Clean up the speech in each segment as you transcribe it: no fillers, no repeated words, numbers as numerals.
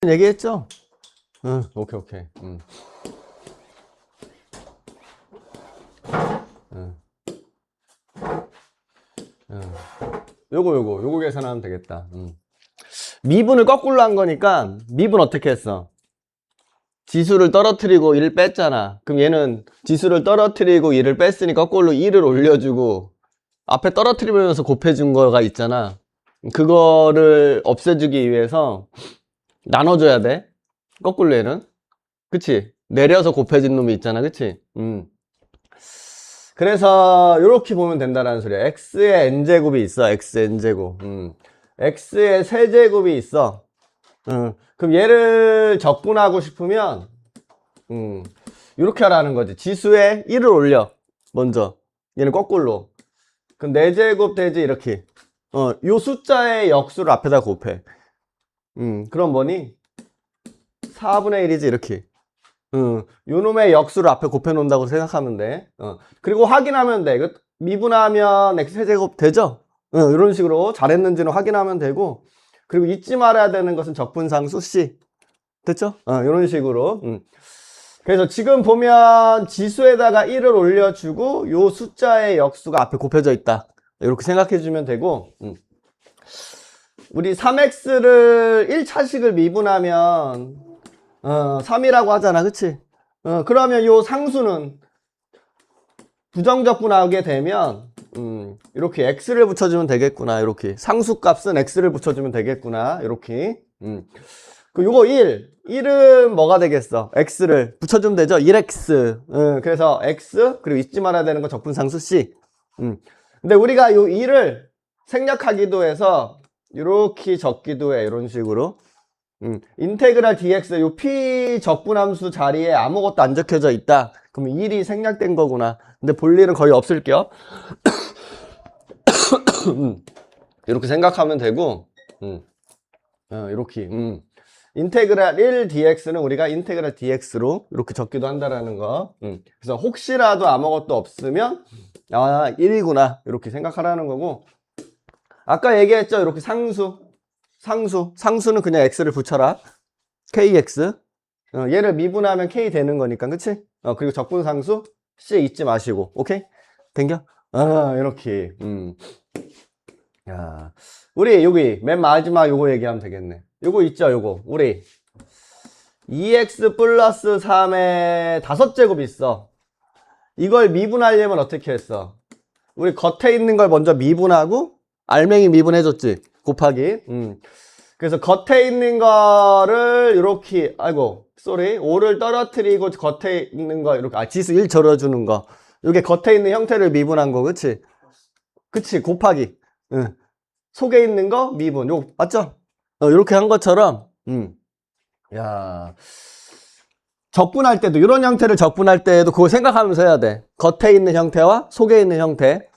얘기했죠? 응, 오케이. 응. 요거 계산하면 되겠다. 미분을 거꾸로 한 거니까 미분 어떻게 했어? 지수를 떨어뜨리고 1을 뺐잖아. 그럼 얘는 지수를 떨어뜨리고 1을 뺐으니 거꾸로 1을 올려주고 앞에 떨어뜨리면서 곱해준 거가 있잖아. 그거를 없애주기 위해서 나눠줘야 돼. 거꾸로 얘는. 그치? 내려서 곱해진 놈이 있잖아. 그치? 그래서 이렇게 보면 된다는 소리야. x의 n제곱이 있어. x의 n제곱. x의 세제곱이 있어. 그럼 얘를 적분하고 싶으면 이렇게 하라는 거지. 지수에 1을 올려. 먼저. 얘는 거꾸로. 그럼 4제곱 되지 이렇게. 요 숫자의 역수를 앞에다 곱해. 그럼 뭐니? 4분의 1이지 이렇게. 요 놈의 역수를 앞에 곱해 놓는다고 생각하면 돼. 그리고 확인하면 돼. 미분하면 x세제곱 되죠? 이런 식으로 잘했는지는 확인하면 되고, 그리고 잊지 말아야 되는 것은 적분상수 C. 됐죠? 이런 식으로. 그래서 지금 보면 지수에다가 1을 올려주고 요 숫자의 역수가 앞에 곱해져 있다. 이렇게 생각해 주면 되고, 우리 3x를 1차식을 미분하면 3이라고 하잖아. 그치? 그러면 요 상수는 부정적분하게 되면 이렇게 x를 붙여주면 되겠구나. 이렇게 상수값은 x를 붙여주면 되겠구나. 이렇게. 그 요거 1은 뭐가 되겠어? x를 붙여주면 되죠? 1x. 그래서 x 그리고 잊지 말아야 되는 건 적분상수 c. 근데 우리가 요 2를 생략하기도 해서 이렇게 적기도 해. 이런 식으로. 인테그랄 dx 요 p 적분함수 자리에 아무것도 안 적혀져 있다. 그러면 1이 생략된 거구나. 근데 볼 일은 거의 없을게요. 이렇게 생각하면 되고, 이렇게. 인테그랄 1 dx는 우리가 인테그랄 dx로 이렇게 적기도 한다라는 거. 그래서 혹시라도 아무것도 없으면 1이구나 이렇게 생각하라는 거고, 아까 얘기했죠. 이렇게 상수는 그냥 x를 붙여라. kx. 얘를 미분하면 k 되는 거니까, 그치? 그리고 적분상수 c 잊지 마시고, 오케이? 된겨? 이렇게. 야, 우리 여기 맨 마지막 요거 얘기하면 되겠네. 요거 있죠, 요거. 우리 2x 플러스 3의 5제곱 있어. 이걸 미분하려면 어떻게 했어? 우리 겉에 있는 걸 먼저 미분하고 알맹이 미분해줬지. 곱하기. 그래서 겉에 있는 거를 이렇게, 아이고, 쏘리. 5를 떨어뜨리고 겉에 있는 거, 이렇게, 지수 1 절여주는 거. 이게 겉에 있는 형태를 미분한 거, 그치? 그치, 곱하기. 속에 있는 거, 미분. 요거, 맞죠? 이렇게 한 것처럼, 야. 적분할 때도, 이런 형태를 적분할 때에도 그걸 생각하면서 해야 돼. 겉에 있는 형태와 속에 있는 형태.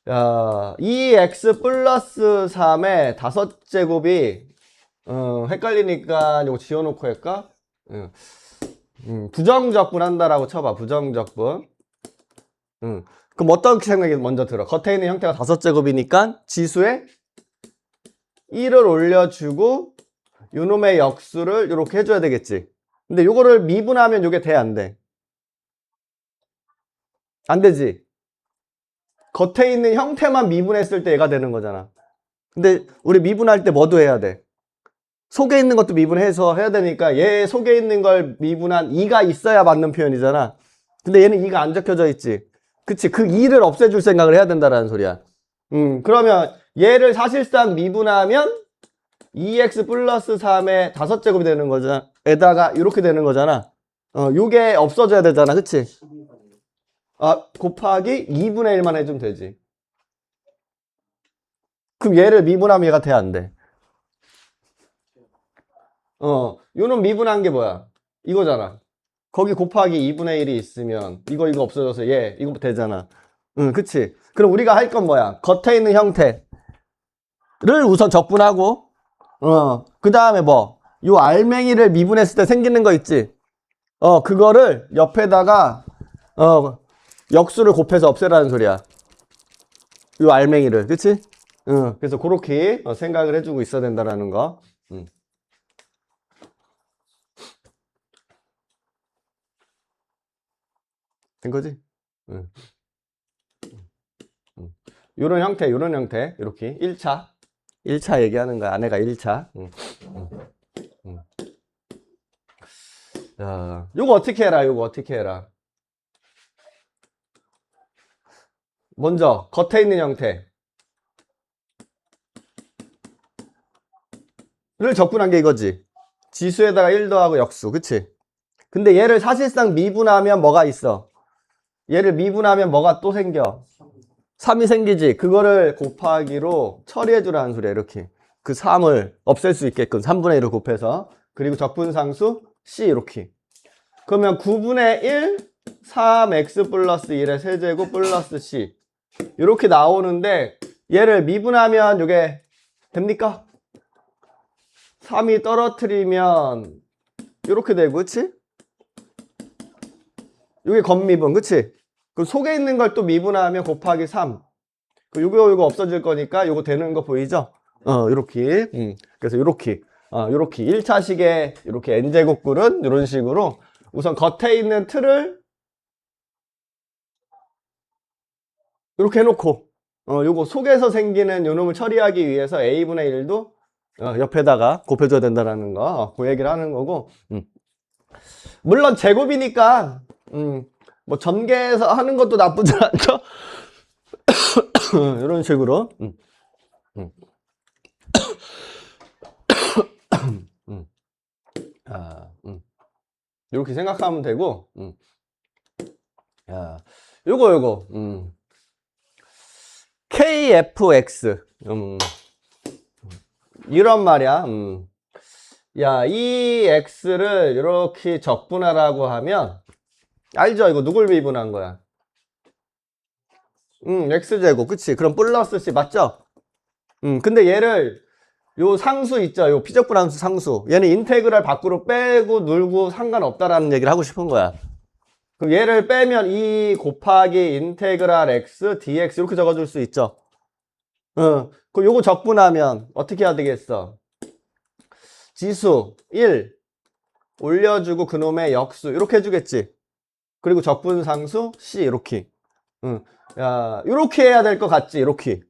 야, 2x 플러스 3의 5제곱이 헷갈리니까 이거 지워놓고 할까? 부정적분 한다라고 쳐봐. 부정적분. 그럼 어떤 생각이 먼저 들어? 겉에 있는 형태가 5제곱이니까 지수에 1을 올려주고 요놈의 역수를 이렇게 해줘야 되겠지. 근데 요거를 미분하면 요게 돼, 안 돼? 안 되지. 겉에 있는 형태만 미분했을 때 얘가 되는 거잖아. 근데 우리 미분할 때 뭐도 해야 돼? 속에 있는 것도 미분해서 해야 되니까 얘 속에 있는 걸 미분한 2가 있어야 맞는 표현이잖아. 근데 얘는 2가 안 적혀져 있지. 그치? 그 2를 없애줄 생각을 해야 된다라는 소리야. 그러면 얘를 사실상 미분하면 2x 플러스 3의 5제곱이 되는 거잖아. 에다가 이렇게 되는 거잖아. 요게 없어져야 되잖아. 그치? 곱하기 2분의 1만 해주면 되지. 그럼 얘를 미분하면 얘가 돼, 안 돼? 요놈 미분한 게 뭐야? 이거잖아. 거기 곱하기 2분의 1이 있으면 이거 없어져서 얘 이거 되잖아. 그치? 그럼 우리가 할 건 뭐야? 겉에 있는 형태를 우선 적분하고 그 다음에 뭐? 요 알맹이를 미분했을 때 생기는 거 있지? 그거를 옆에다가 역수를 곱해서 없애라는 소리야. 요 알맹이를. 그치? 그래서 그렇게 생각을 해주고 있어야 된다라는 거. 된 거지? 응. 요런 형태, 요런 형태. 이렇게 1차 얘기하는 거야. 아내가 1차. 자, 요거 어떻게 해라, 요거 어떻게 해라. 먼저, 겉에 있는 형태. 를 접근한 게 이거지. 지수에다가 1 더하고 역수. 그치? 근데 얘를 사실상 미분하면 뭐가 있어? 얘를 미분하면 뭐가 또 생겨? 3이 생기지. 그거를 곱하기로 처리해 주라는 소리야. 이렇게. 그 3을 없앨 수 있게끔 3분의 1을 곱해서. 그리고 적분상수 C 이렇게. 그러면 9분의 1 3x 플러스 1의 세제곱 플러스 C 이렇게 나오는데 얘를 미분하면 이게 됩니까? 3이 떨어뜨리면 이렇게 되고, 그치? 이게 겉미분, 그치? 그 속에 있는 걸 또 미분하면 곱하기 3. 요거 없어질 거니까 요거 되는 거 보이죠? 요렇게. 그래서 요렇게. 요렇게 1차식의 요렇게 n제곱글은 요런 식으로 우선 겉에 있는 틀을 요렇게 해놓고 요거 속에서 생기는 요 놈을 처리하기 위해서 a분의 1도 옆에다가 곱해줘야 된다라는 거, 그 얘기를 하는 거고, 물론 제곱이니까, 뭐 전개해서 하는 것도 나쁘지 않죠? 이런 식으로, 이렇게 생각하면 되고, 야, 요거, KFX, 이런 말이야. 야, 이 x를 이렇게 적분하라고 하면 알죠? 이거 누굴 미분한 거야? x제곱, 그치? 그럼 플러스 c 맞죠? 근데 얘를 요 상수 있죠? 요 피적분함수 상수. 얘는 인테그랄 밖으로 빼고 눌고 상관없다라는 얘기를 하고 싶은 거야. 그럼 얘를 빼면 2 곱하기 인테그랄 x dx 이렇게 적어줄 수 있죠? 그럼 요거 적분하면 어떻게 해야 되겠어? 지수 1 올려주고 그놈의 역수 이렇게 해주겠지. 그리고 적분상수 C 이렇게. 야, 이렇게 해야 될 것 같지? 이렇게.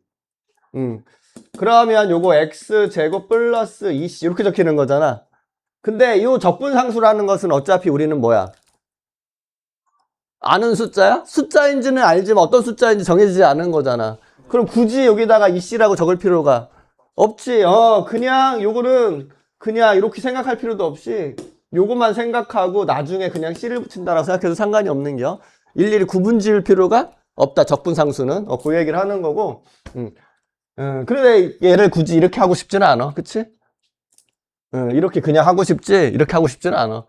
그러면 요거 x제곱 플러스 2c 이렇게 적히는 거잖아. 근데 요 적분상수라는 것은 어차피 우리는 뭐야? 아는 숫자야? 숫자인지는 알지만 어떤 숫자인지 정해지지 않은 거잖아. 그럼 굳이 여기다가 2c라고 적을 필요가 없지. 그냥 요거는 그냥 이렇게 생각할 필요도 없이 요것만 생각하고 나중에 그냥 C를 붙인다라고 생각해도 상관이 없는겨. 일일이 구분 지을 필요가 없다. 적분상수는. 그 얘기를 하는 거고. 그런데 얘를 굳이 이렇게 하고 싶지는 않아. 그치? 이렇게 그냥 하고 싶지 이렇게 하고 싶지는 않아.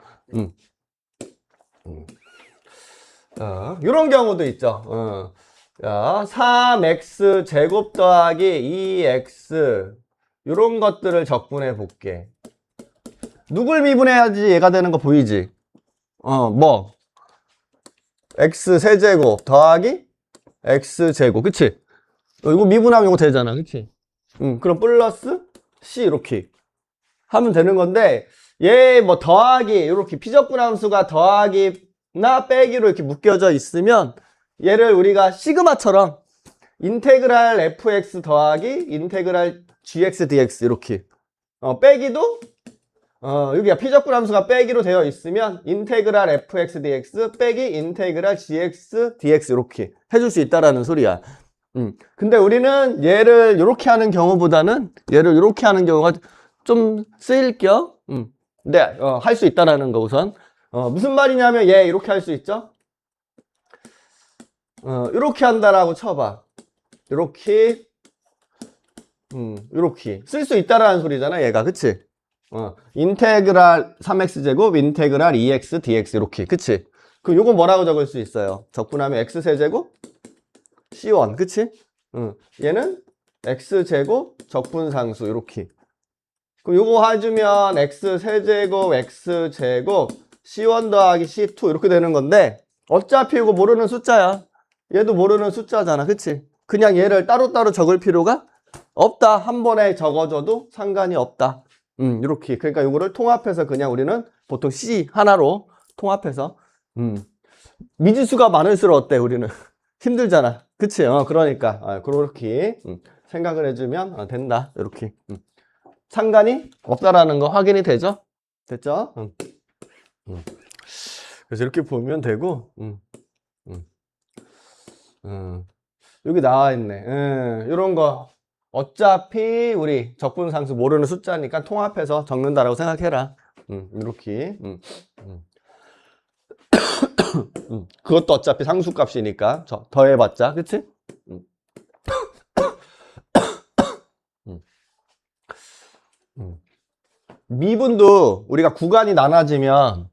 이런 경우도 있죠. 자, 3x 제곱 더하기 2x 이런 것들을 적분해 볼게. 누굴 미분해야지 얘가 되는 거 보이지? 뭐 x 세제곱 더하기 x 제곱, 그치? 이거 미분하면 이거 되잖아, 그치? 그럼 플러스 c 이렇게 하면 되는 건데 얘 뭐 더하기 이렇게 피적분함수가 더하기나 빼기로 이렇게 묶여져 있으면 얘를 우리가 시그마처럼 인테그랄 fx 더하기 인테그랄 gx dx 이렇게 빼기도 여기가 피적분함수가 빼기로 되어 있으면 인테그랄 fx dx 빼기 인테그랄 gx dx 이렇게 해줄 수 있다라는 소리야. 근데 우리는 얘를 이렇게 하는 경우보다는 얘를 이렇게 하는 경우가 좀 쓰일 겸 근데 할 수 있다라는 거 우선 무슨 말이냐면 얘 이렇게 할 수 있죠? 이렇게 한다라고 쳐봐. 이렇게 이렇게 쓸 수 있다라는 소리잖아 얘가, 그치? 인테그랄 3x제곱 인테그랄 2x dx 이렇게, 그치? 그럼 요거 뭐라고 적을 수 있어요? 적분하면 x세제곱 c1, 그치? 얘는 x제곱 적분상수 이렇게. 그럼 요거 해주면 x세제곱 x제곱 c1 더하기 c2 이렇게 되는 건데 어차피 이거 모르는 숫자야. 얘도 모르는 숫자잖아, 그치? 그냥 얘를 따로따로 적을 필요가 없다. 한 번에 적어줘도 상관이 없다. 이렇게. 그러니까 이거를 통합해서 그냥 우리는 보통 C 하나로 통합해서 미지수가 많을수록 어때, 우리는? 힘들잖아. 그치? 그러니까. 그렇게 생각을 해주면 된다. 이렇게. 상관이 없다라는 거 확인이 되죠? 됐죠? 그래서 이렇게 보면 되고, 여기 나와 있네. 이런 거. 어차피 우리 적분상수 모르는 숫자니까 통합해서 적는다라고 생각해라. 이렇게. 그것도 어차피 상수값이니까 더해봤자, 그치? 음. 음. 음. 미분도 우리가 구간이 나눠지면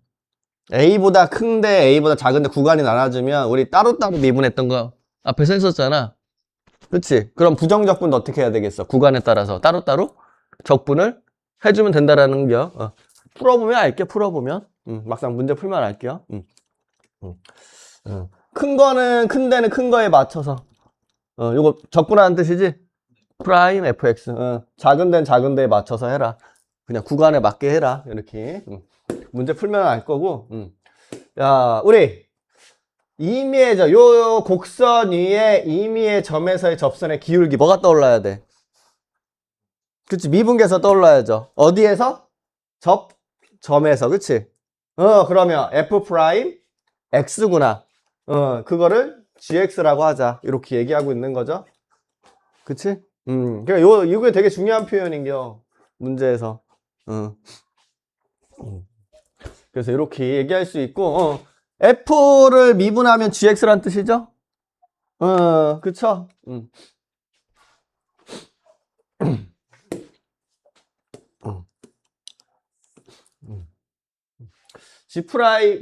A보다 큰데 A보다 작은데 구간이 나눠지면 우리 따로따로 미분했던 거 앞에서 했었잖아. 그치? 그럼 부정적분도 어떻게 해야 되겠어? 구간에 따라서 따로따로 적분을 해주면 된다라는 거. 풀어보면 알게, 풀어보면. 막상 문제 풀면 알게요. 큰 거는 큰 데는 큰 거에 맞춰서. 요거 적분하는 뜻이지? 프라임 fx. 작은 데는 작은 데에 맞춰서 해라. 그냥 구간에 맞게 해라. 이렇게. 문제 풀면 알 거고. 야, 우리 임의의 요 곡선 위에 임의의 점에서의 접선의 기울기 뭐가 떠올라야 돼? 그치? 미분계에서 떠올라야죠. 어디에서? 점에서. 그치? 그러면 f 프라임 x구나. 그거를 gx라고 하자. 이렇게 얘기하고 있는 거죠. 그치? 그러니까 이게 되게 중요한 표현인겨. 문제에서. 그래서 이렇게 얘기할 수 있고, f를 미분하면 gx란 뜻이죠? 그쵸?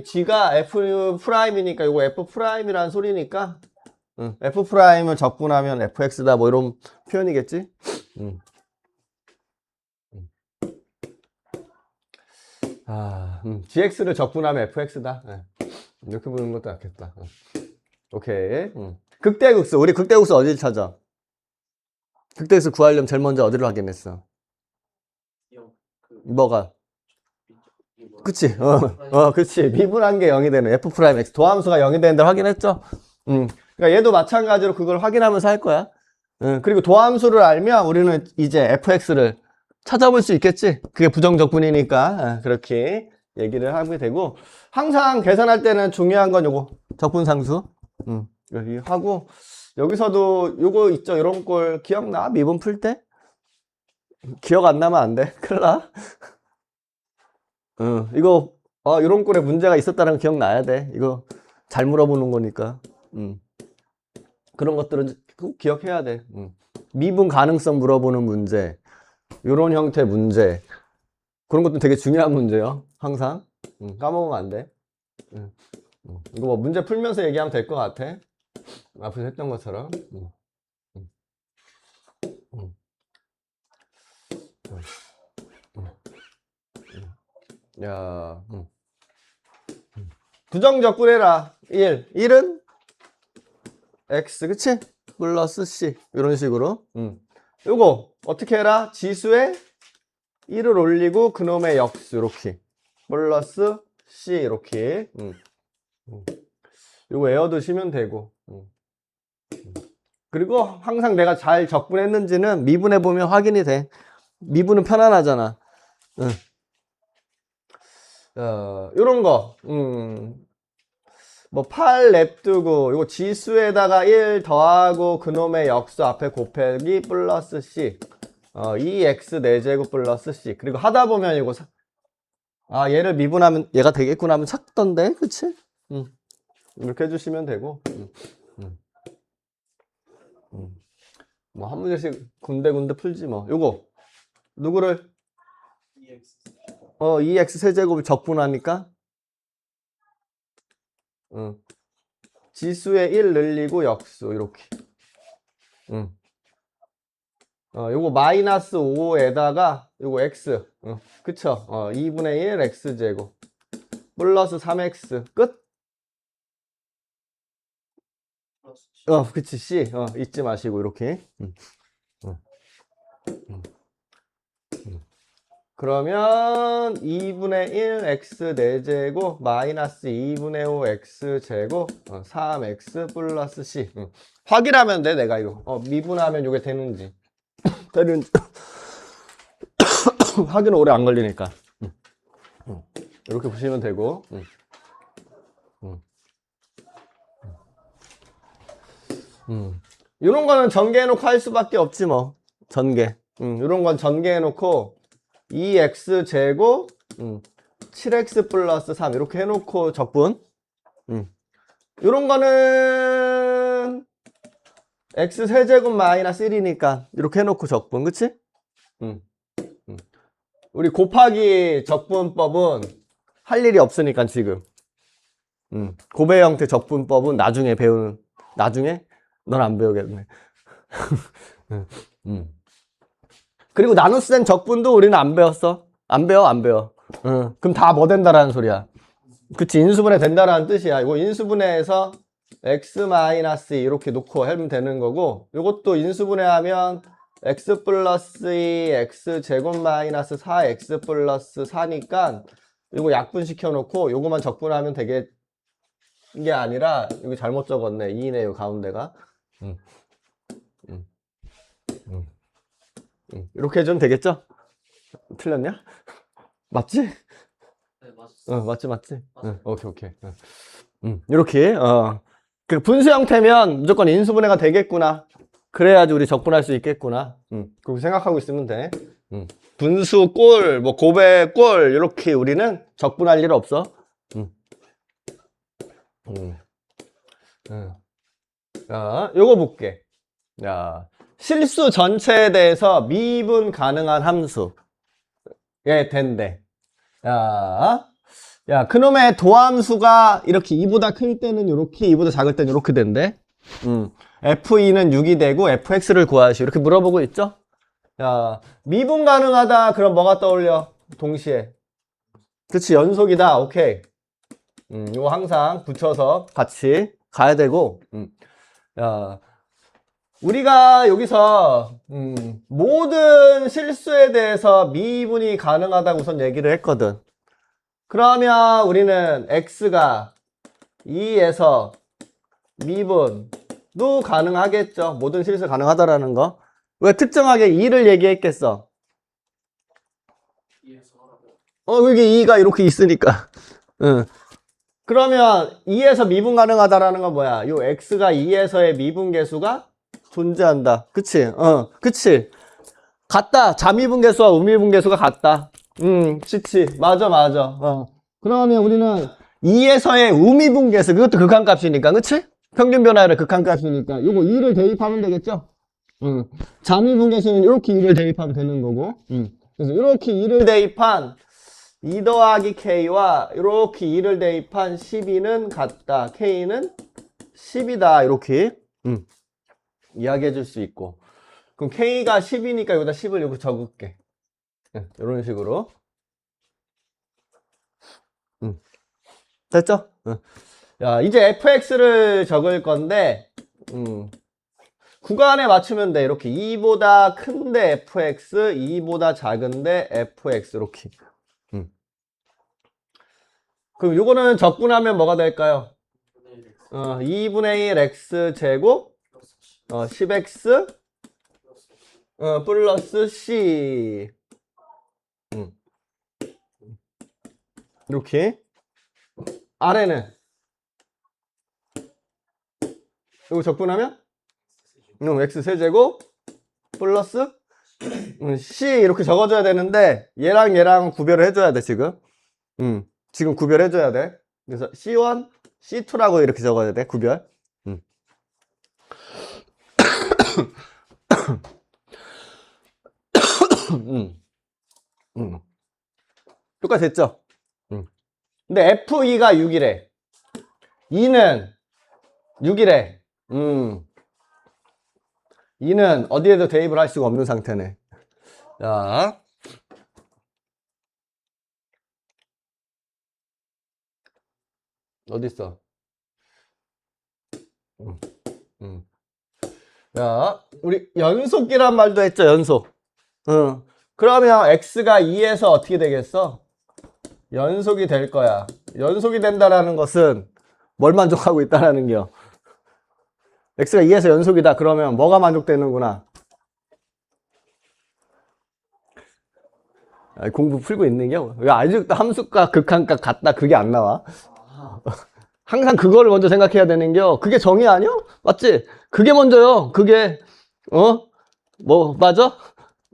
g가 f 프라임이니까 이거 f 프라임이라는 소리니까, f 프라임을 적분하면 fx다 뭐 이런 표현이겠지? gx를 적분하면 fx다. 네. 이렇게 보는 것도 낫겠다. 오케이. 극대극수. 우리 극대극수 어디를 찾아? 극대극수 구하려면 제일 먼저 어디를 확인했어? 뭐가? 그치? 그치. 미분한 게 0이 되는 f 프라임 x. 도함수가 0이 되는 데를 확인했죠? 그러니까 얘도 마찬가지로 그걸 확인하면서 할 거야. 그리고 도함수를 알면 우리는 이제 fx를 찾아볼 수 있겠지? 그게 부정적분이니까. 그렇게 얘기를 하게 되고. 항상 계산할 때는 중요한 건 요거. 적분상수. 여기 하고. 여기서도 요거 있죠? 이런 꼴 기억나? 미분 풀 때? 기억 안 나면 안 돼. 큰일 나. 이거, 이런 꼴에 문제가 있었다는 거 기억나야 돼. 이거 잘 물어보는 거니까. 그런 것들은 꼭 기억해야 돼. 미분 가능성 물어보는 문제, 요런 형태 문제. 그런 것도 되게 중요한 문제요. 항상. 까먹으면 안 돼. 이거 뭐 문제 풀면서 얘기하면 될 것 같아. 앞에서 했던 것처럼. 야, 부정적분해라. 1. 1은 x, 그치? 플러스 c. 이런 식으로. 요거 어떻게 해라? 지수에 1을 올리고 그놈의 역수 이렇게. 플러스 c 이렇게. 요거 외워두시면 되고. 그리고 항상 내가 잘 적분했는지는 미분해보면 확인이 돼. 미분은 편안하잖아. 요런 거. 뭐 8 냅두고 요거 지수에다가 1 더하고 그놈의 역수 앞에 곱하기 플러스 c. 2x 4제곱 플러스 c. 그리고 하다 보면 이거 얘를 미분하면 얘가 되겠구나 하면 찾던데. 그치? 이렇게 해주시면 되고. 뭐 한 문제씩 군데군데 풀지 뭐. 요거 누구를 2x 세제곱을 적분하니까 지수에 1 늘리고 역수 이렇게. 요거 마이너스 5에다가 요거 x. 그쵸? 2분의 1 x제곱 플러스 3x 끝? 그치 c. 잊지 마시고 이렇게. 그러면 2분의 1 x 4제곱 마이너스 2분의 5 x 제곱 3x 플러스 c. 확인하면 돼 내가 이거 미분하면 이게 되는지 확인은 오래 안 걸리니까 이렇게 보시면 되고 이런 거는 전개해놓고 할 수밖에 없지 뭐. 전개. 이런 건 전개해놓고 2x 제곱 7x 플러스 3 이렇게 해놓고 적분. 이런 거는 x 세제곱 마이너스 1이니까 이렇게 해놓고 적분. 그치? 우리 곱하기 적분법은 할 일이 없으니까 지금. 곱의 형태 적분법은 나중에 배우는. 나중에? 넌 안 배우겠네. 그리고 나눗셈 적분도 우리는 안 배웠어. 안 배워. 그럼 다 뭐 된다라는 소리야. 그치, 인수분해 된다라는 뜻이야. 이거 인수분해해서 x 마이너스 이렇게 놓고 하면 되는 거고, 이것도 인수분해하면 x 플러스 2 x 제곱 마이너스 4x 플러스 4니까 이거 약분시켜 놓고 요거만 적분하면 되게 게 아니라 여기 잘못 적었네. 2네요 가운데가. 이렇게 해주면 되겠죠? 틀렸냐? 맞지? 네, 맞았어. 맞지? 오케이. 이렇게, 그 분수 형태면 무조건 인수분해가 되겠구나. 그래야지 우리 적분할 수 있겠구나. 그렇게 생각하고 있으면 돼. 분수 꼴, 뭐 곱의 꼴, 이렇게 우리는 적분할 일 없어. 자, 요거 볼게. 야, 실수 전체에 대해서 미분 가능한 함수. 예, 된대. 야, 그놈의 도함수가 이렇게 2보다 클 때는 이렇게, 2보다 작을 때는 이렇게 된대. F2는 6이 되고 fx를 구하시오. 이렇게 물어보고 있죠? 야, 미분 가능하다. 그럼 뭐가 떠올려? 동시에. 그치, 연속이다. 오케이. 이거 항상 붙여서 같이 가야 되고. 야, 우리가 여기서 모든 실수에 대해서 미분이 가능하다고 우선 얘기를 했거든. 그러면 우리는 x가 2에서 미분도 가능하겠죠. 모든 실수 가능하다라는 거. 왜 특정하게 2를 얘기했겠어? 여기 2가 이렇게 있으니까. 그러면 2에서 미분 가능하다라는 건 뭐야? 요 x가 2에서의 미분 계수가 존재한다. 그치? 그치? 같다. 자미분 계수와 우미분 계수가 같다. 그치. 맞아. 그러면 우리는 2에서의 우미분 계수, 그것도 극한값이니까, 그치? 평균 변화율의 극한값이니까, 요거 2를 대입하면 되겠죠? 자미분 계수는 이렇게 2를 대입하면 되는 거고, 그래서 이렇게 2를 대입한 2 더하기 k와 이렇게 2를 대입한 12는 같다. k는 10이다. 이렇게 이야기해 줄 수 있고. 그럼 k가 10이니까 여기다 10을 여기 적을게. 이런 식으로. 됐죠? 야, 이제 fx를 적을 건데 구간에 맞추면 돼. 이렇게 2보다 큰데 fx, 2보다 작은데 fx 이렇게. 그럼 요거는 적분하면 뭐가 될까요? 2분의 1 x 제곱 10x 플러스 c 이렇게. 아래는 이거 적분하면 x 세제곱 플러스 c 이렇게 적어줘야 되는데 얘랑 구별을 해줘야 돼 지금. 지금 구별해줘야 돼. 그래서 C1, C2라고 이렇게 적어야 돼, 구별. 똑같이 됐죠? 근데 F2가 6이래. 2는 6이래. 2는 어디에도 대입을 할 수가 없는 상태네. 자. 어딨어? 야, 우리 연속이란 말도 했죠, 연속. 그러면 x가 2에서 어떻게 되겠어? 연속이 될 거야. 연속이 된다라는 것은 뭘 만족하고 있다라는 겨? x가 2에서 연속이다. 그러면 뭐가 만족되는구나? 공부 풀고 있는 겨? 왜 아직도 함수값, 극한값 같다 그게 안 나와? 항상 그거를 먼저 생각해야 되는 겨. 그게 정의 아니야? 맞지? 그게 먼저요. 그게 뭐 맞아?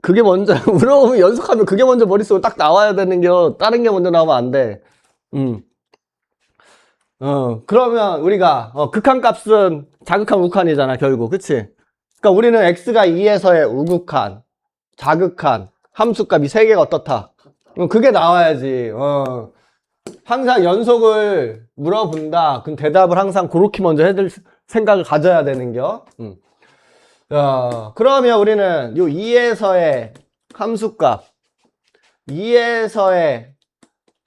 그게 먼저. 그럼 연속하면 그게 먼저 머릿속에 딱 나와야 되는 겨. 다른 게 먼저 나오면 안 돼. 그러면 우리가 극한값은 자극한 우극한이잖아 결국. 그치? 그러니까 우리는 x가 2에서의 우극한, 자극한, 함수값 이 세 개가 어떻다? 그게 나와야지. 항상 연속을 물어본다. 그럼 대답을 항상 그렇게 먼저 해줄 생각을 가져야 되는겨. 그러면 우리는 요 2에서의 함수값, 2에서의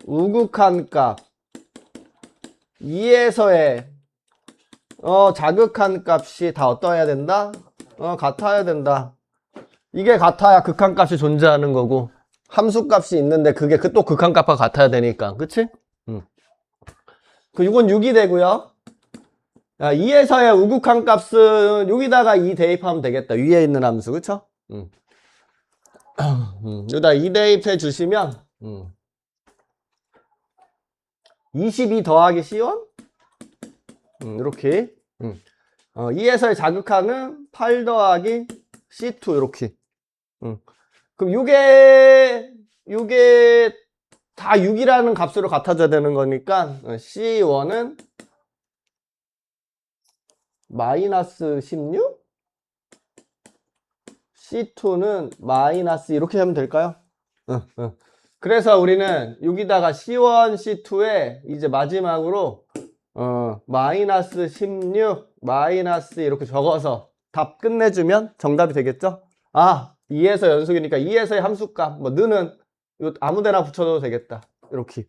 우극한 값, 2에서의 자극한 값이 다 어떠해야 된다? 같아야 된다. 이게 같아야 극한값이 존재하는 거고, 함수값이 있는데 그게 또 극한값과 같아야 되니까. 그치? 이건 6이 되고요. 2에서의 우극한 값은 여기다가 2 대입하면 되겠다. 위에 있는 함수. 그쵸? 여기다 2 대입해 주시면 22 더하기 C1? 이렇게 2에서의 자극한은 8 더하기 C2 이렇게. 그럼 요게 다 6이라는 값으로 같아져야 되는 거니까 C1은 마이너스 16? C2는 마이너스 이렇게 하면 될까요? 그래서 우리는 여기다가 C1, C2에 이제 마지막으로 마이너스 16, 마이너스 이렇게 적어서 답 끝내주면 정답이 되겠죠? 2에서 연속이니까 2에서의 함수값, 뭐 는은 아무 데나 붙여도 되겠다. 이렇게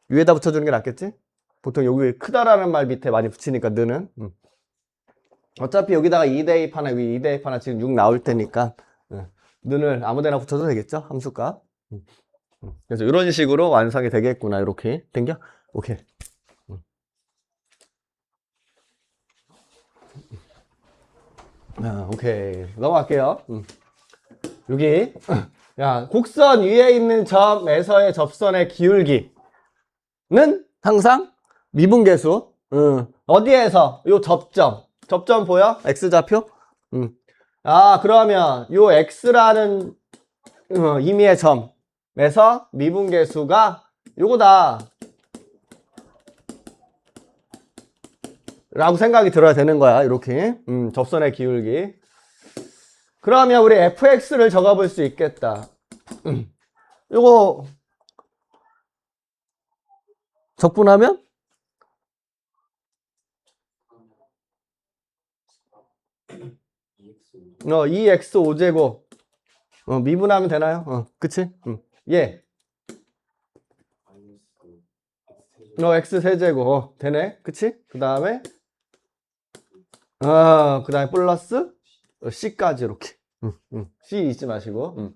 위에다 붙여주는 게 낫겠지? 보통 여기 크다라는 말 밑에 많이 붙이니까 는은 어차피 여기다가 2 대입 하나, 여기 2 대입 하나 지금 6 나올 테니까 는을 아무 데나 붙여도 되겠죠? 함수값. 그래서 이런 식으로 완성이 되겠구나. 이렇게 된겨? 오케이. 오케이. 넘어갈게요. 여기 곡선 위에 있는 점에서의 접선의 기울기는 항상 미분계수. 어디에서? 요 접점 보여? X좌표? 그러면 요 X라는 임의의 점에서 미분계수가 요거다 라고 생각이 들어야 되는 거야. 이렇게 접선의 기울기. 그러면 우리 fx를 적어볼 수 있겠다. 요거 적분하면 2x5제곱 미분하면 되나요? 그치? 예. x 세제곱 되네. 그치? 그 다음에 플러스 c까지 이렇게. c 잊지 마시고.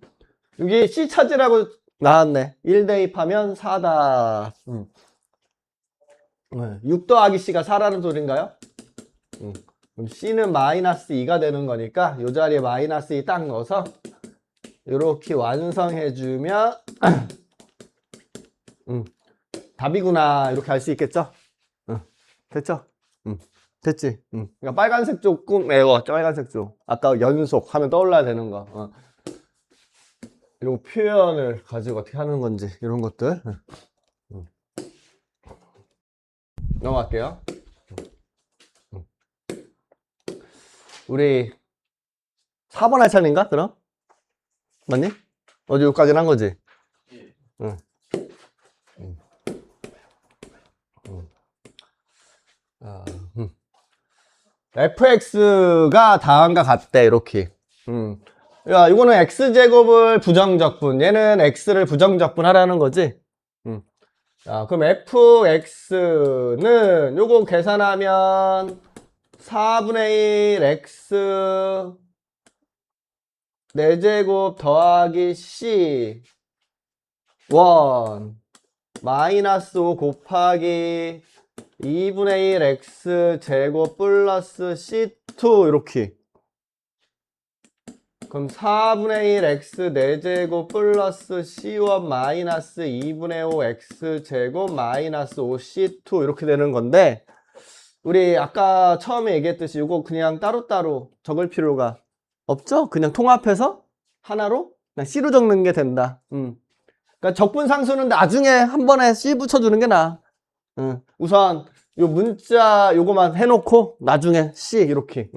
여기 c 찾으라고 나왔네. 1 대입하면 4다. 6 더하기 c가 4라는 소린가요? 그럼 c는 마이너스 2가 되는 거니까 이 자리에 마이너스 2 딱 넣어서 이렇게 완성해주면 답이구나 이렇게 할 수 있겠죠? 됐죠? 됐지? 그러니까 빨간색 쪽 꾹 외워. 빨간색 쪽. 아까 연속 하면 떠올라야 되는 거. 이런 표현을 가지고 어떻게 하는 건지 이런 것들. 넘어갈게요. 우리 4번 할 차례인가? 그럼? 맞니? 어제 여기까지는 한 거지? 응. fx가 다음과 같대. 이렇게. 야, 이거는 x제곱을 부정적분, 얘는 x를 부정적분 하라는 거지. 자, 그럼 fx는 요거 계산하면 4분의 1 x 4제곱 더하기 C 1 마이너스 5 곱하기 2분의 1 x 제곱 플러스 C2 이렇게. 그럼 4분의 1 x 4제곱 플러스 C1 마이너스 2분의 5 x 제곱 마이너스 5 C2 이렇게 되는 건데, 우리 아까 처음에 얘기했듯이 이거 그냥 따로따로 적을 필요가 없죠? 그냥 통합해서 하나로 그냥 C로 적는 게 된다. 그러니까 적분상수는 나중에 한 번에 C 붙여주는 게 나아. 우선 요 문자 요거만 해놓고 나중에 C 이렇게.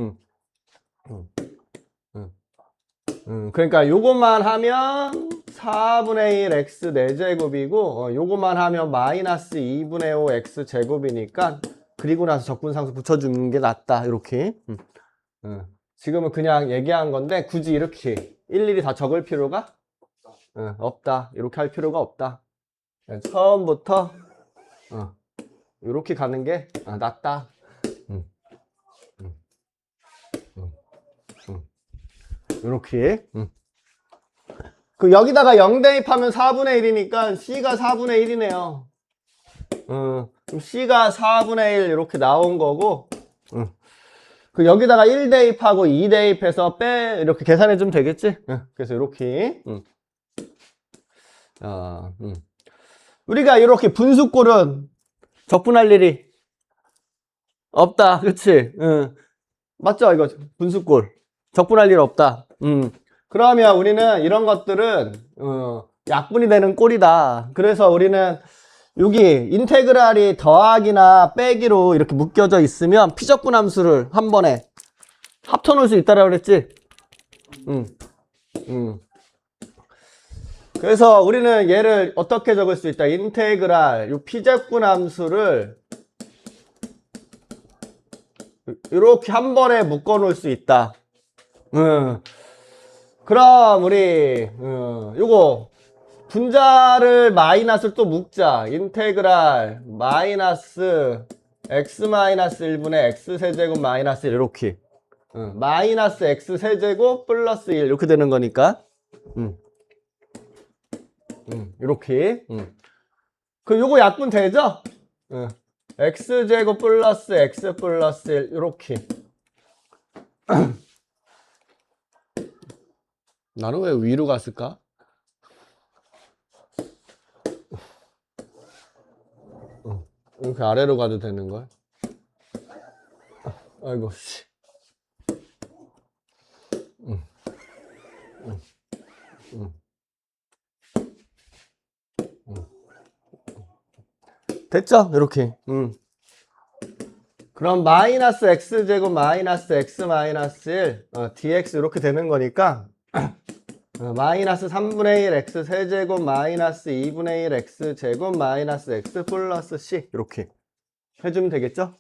그러니까 요것만 하면 4분의 1 x 4제곱이고 요것만 하면 마이너스 2분의 5 x 제곱이니까 그리고 나서 적분상수 붙여주는 게 낫다 이렇게. 지금은 그냥 얘기한 건데 굳이 이렇게 일일이 다 적을 필요가 없다. 이렇게 할 필요가 없다. 처음부터 이렇게 가는 게 낫다. 이렇게. 그 여기다가 0 대입하면 4분의 1이니까 C가 4분의 1이네요. 그럼 C가 4분의 1 이렇게 나온 거고, 그 여기다가 1 대입하고 2 대입해서 이렇게 계산해 주면 되겠지? 그래서 이렇게. 우리가 이렇게 분수꼴은 적분할 일이 없다. 그치? 맞죠? 이거 분수꼴. 적분할 일 없다. 그러면 우리는 이런 것들은 약분이 되는 꼴이다. 그래서 우리는 여기 인테그랄이 더하기나 빼기로 이렇게 묶여져 있으면 피적분 함수를 한 번에 합쳐놓을 수 있다라고 그랬지? 그래서 우리는 얘를 어떻게 적을 수 있다? 인테그랄, 이 피적분 함수를 이렇게 한 번에 묶어 놓을 수 있다. 그럼 우리 요거 분자를 마이너스를 또 묶자. 인테그랄 마이너스 x 마이너스 1분의 x 세제곱 마이너스 1 이렇게. 마이너스 x 세제곱 플러스 1 이렇게 되는 거니까. 이렇게. 그 요거 약분 되죠? x제곱 플러스 x 플러스 1 이렇게. 나는 왜 위로 갔을까? 이렇게 아래로 가도 되는걸? 아이고 씨. 됐죠? 이렇게. 그럼 마이너스 x제곱 마이너스 x 마이너스 1 dx 이렇게 되는 거니까 마이너스 3분의 1 x 세제곱 마이너스 2분의 1 x 제곱 마이너스 x 플러스 c 이렇게 해주면 되겠죠?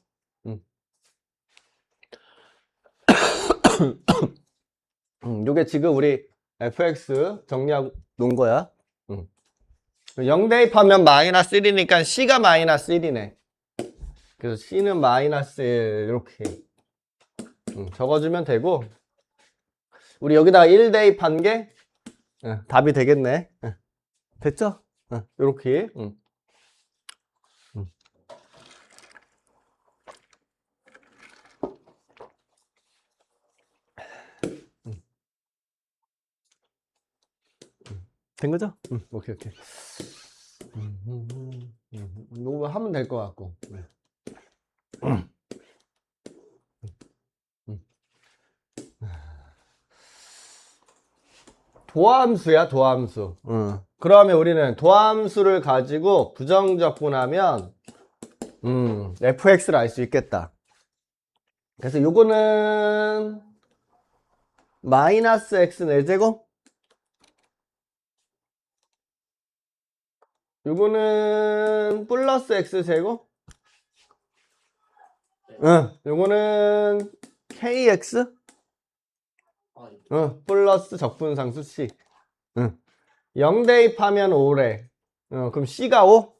요게 지금 우리 fx 정리하고 놓은 거야. 0 대입하면 마이너스 1이니까 c가 마이너스 1이네. 그래서 c는 마이너스 1 이렇게 적어주면 되고, 우리 여기다가 1 대입한 게 답이 되겠네. 됐죠? 이렇게. 된 거죠? 오케이. 이거 하면 될 것 같고. 네. 도함수야, 도함수. 그러면 우리는 도함수를 가지고 부정적분하면 fx를 알 수 있겠다. 그래서 요거는 마이너스 x 4제곱, 요거는 플러스 x 제곱, 요거는 kx, 플러스 적분상수 c. 0 대입하면 5래. 그럼 c가 5?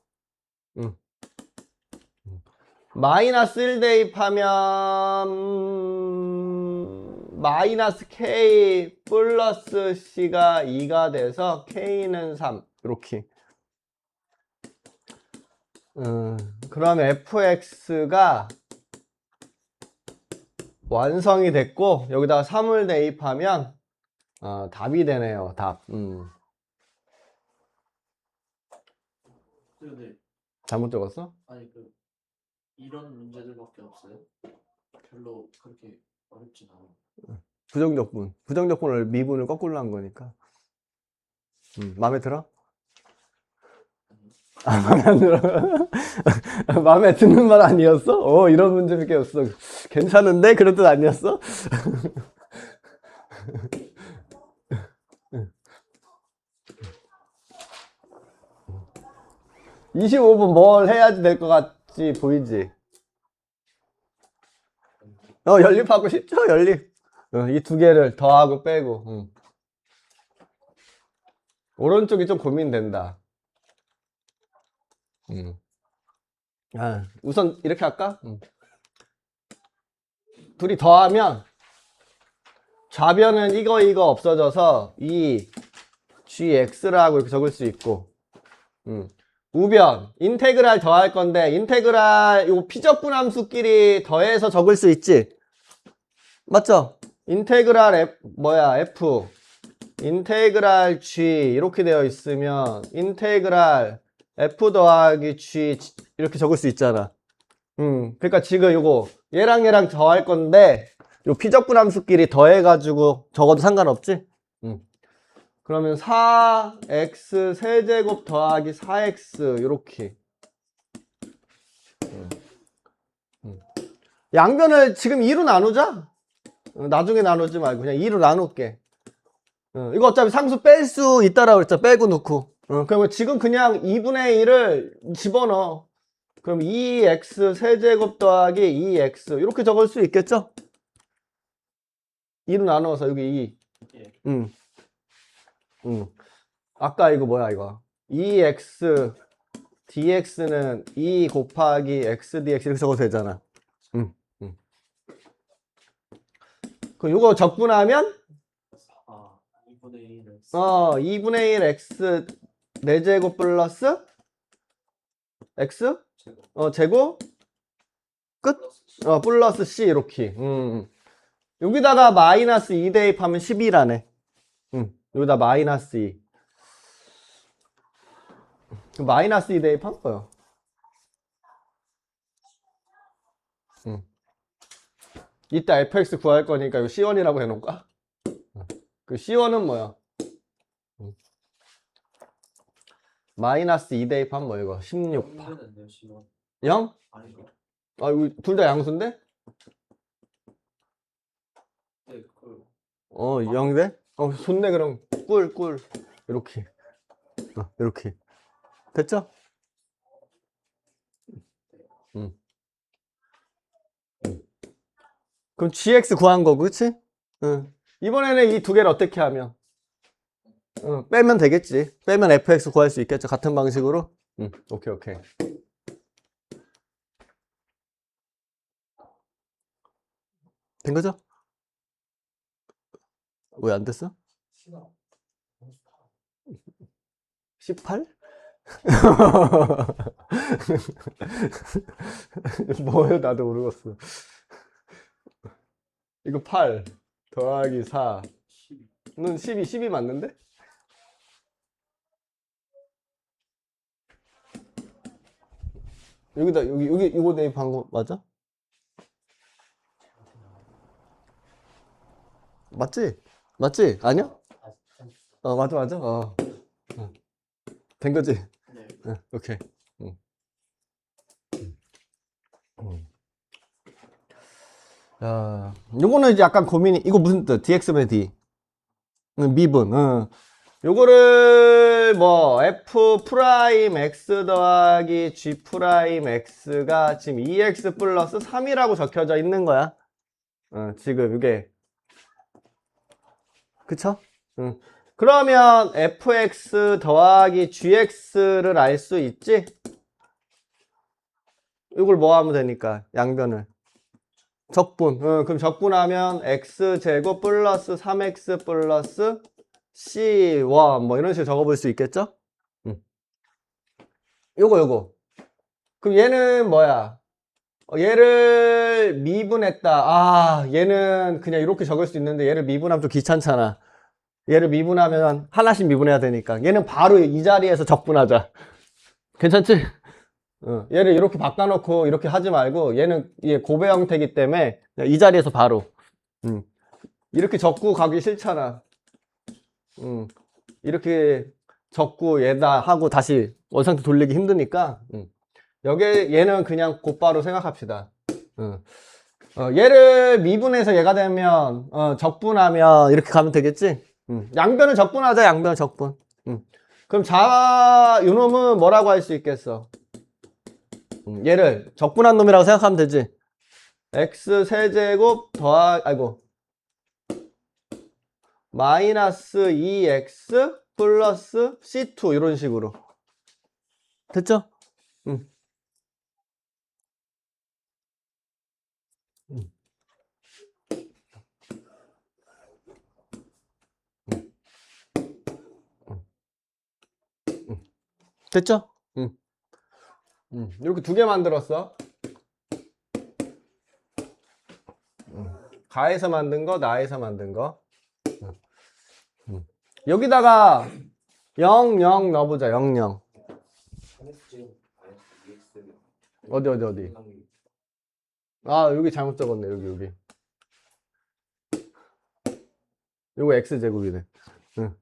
마이너스 1 대입하면 마이너스 k 플러스 c가 2가 돼서 k는 3 이렇게. 그러면 fx가 완성이 됐고 여기다가 3을 대입하면 답이 되네요. 답. 근데 잘못 적었어? 아니 이런 문제들밖에 없어요. 별로 그렇게 어렵진 않아요. 부정적분. 부정적분을 미분을 거꾸로 한 거니까. 마음에 들어? 마음에 안 들어. 마음에 드는 말 아니었어? 이런 문제밖에 없어. 괜찮은데? 그런 뜻 아니었어? 25분 뭘 해야지 될 것 같지 보이지? 연립하고 싶죠? 연립. 이 두 개를 더하고 빼고. 오른쪽이 좀 고민된다. 우선 이렇게 할까? 둘이 더하면 좌변은 이거 없어져서 이 gx라고 이렇게 적을 수 있고, 우변 인테그랄 더할 건데 인테그랄 요 피적분 함수끼리 더해서 적을 수 있지, 맞죠? 인테그랄 f 인테그랄 g 이렇게 되어 있으면 인테그랄 f 더하기 g 이렇게 적을 수 있잖아. 그러니까 지금 요거 얘랑 더할 건데 요 피적분 함수끼리 더해가지고 적어도 상관없지? 그러면 4x 세제곱 더하기 4x 요렇게. 양변을 지금 2로 나누자. 나중에 나누지 말고 그냥 2로 나눌게. 이거 어차피 상수 뺄 수 있다라고 그랬잖아. 빼고 넣고. 그러면 지금 그냥 2분의 1을 집어넣어. 그럼 2x 세제곱 더하기 2x 이렇게 적을 수 있겠죠? 2로 나누어서 여기 2. 예. 아까 이거 뭐야 이거 2x dx는 2 곱하기 x dx 이렇게 적어도 되잖아. 그럼 이거 적분하면 2분의 1을 2분의 1 x 4제곱 플러스 x 제곱 제곱 끝? 플러스 C. 플러스 c 이렇게. 여기다가 마이너스 2 대입하면 12라네. 여기다 마이너스 2. 마이너스 2 대입한 거예요. 이따 fx 구할 거니까 이거 c1이라고 해놓을까? 그 c1은 뭐야? 마이너스 2 대입하면 뭐 이거 16. 0되는데요, 시원. 0? 아닌가? 둘 다 양수인데? 네, 0 돼? 좋네. 그럼 꿀 이렇게. 이렇게 됐죠? 그럼 gx 구한 거고, 그치? 이번에는 이 두 개를 어떻게 하면? 빼면 되겠지. 빼면 fx 구할 수 있겠죠. 같은 방식으로. 오케이. 된 거죠? 왜 안 됐어? 18? 뭐예요? 나도 모르겠어. 이거 8 더하기 4는 12 맞는데? 여기다 여기 이거 대입한 거 맞아? 맞지? 아니야? 맞아. 된 거지? 네. 오케이. 야, 요거는 이제 약간 고민이, 이거 무슨 뜻? dx분의 d. 미분. 요거를 뭐 f 프라임 x 더하기 g 프라임 x가 지금 2x 플러스 3이라고 적혀져 있는 거야. 지금 이게. 그쵸? 그러면 fx 더하기 gx를 알 수 있지? 이걸 뭐 하면 되니까 양변을 적분. 그럼 적분하면 x제곱 플러스 3x 플러스 c1 뭐 이런 식으로 적어볼 수 있겠죠? 요거. 그럼 얘는 뭐야? 얘를 미분했다. 아, 얘는 그냥 이렇게 적을 수 있는데 얘를 미분하면 좀 귀찮잖아. 얘를 미분하면 하나씩 미분해야 되니까. 얘는 바로 이 자리에서 적분하자. 괜찮지? 얘를 이렇게 바꿔놓고 이렇게 하지 말고 얘는 얘 고배 형태이기 때문에 그냥 이 자리에서 바로 이렇게 적고 가기 싫잖아. 이렇게 적고 얘다 하고 다시 원상태 돌리기 힘드니까 여기 얘는 그냥 곧바로 생각합시다. 얘를 미분해서 얘가 되면 적분하면 이렇게 가면 되겠지? 양변을 적분하자. 양변 적분. 그럼 요놈은 뭐라고 할 수 있겠어? 얘를 적분한 놈이라고 생각하면 되지. x 세제곱 마이너스 2x 플러스 c2 이런 식으로 됐죠? 됐죠? 이렇게 두 개 만들었어. 가에서 만든 거, 나에서 만든 거. 여기다가 0, 0 넣어보자. 0, 0. 어디? 아, 여기 잘못 적었네. 여기. 요거 x제곱이네.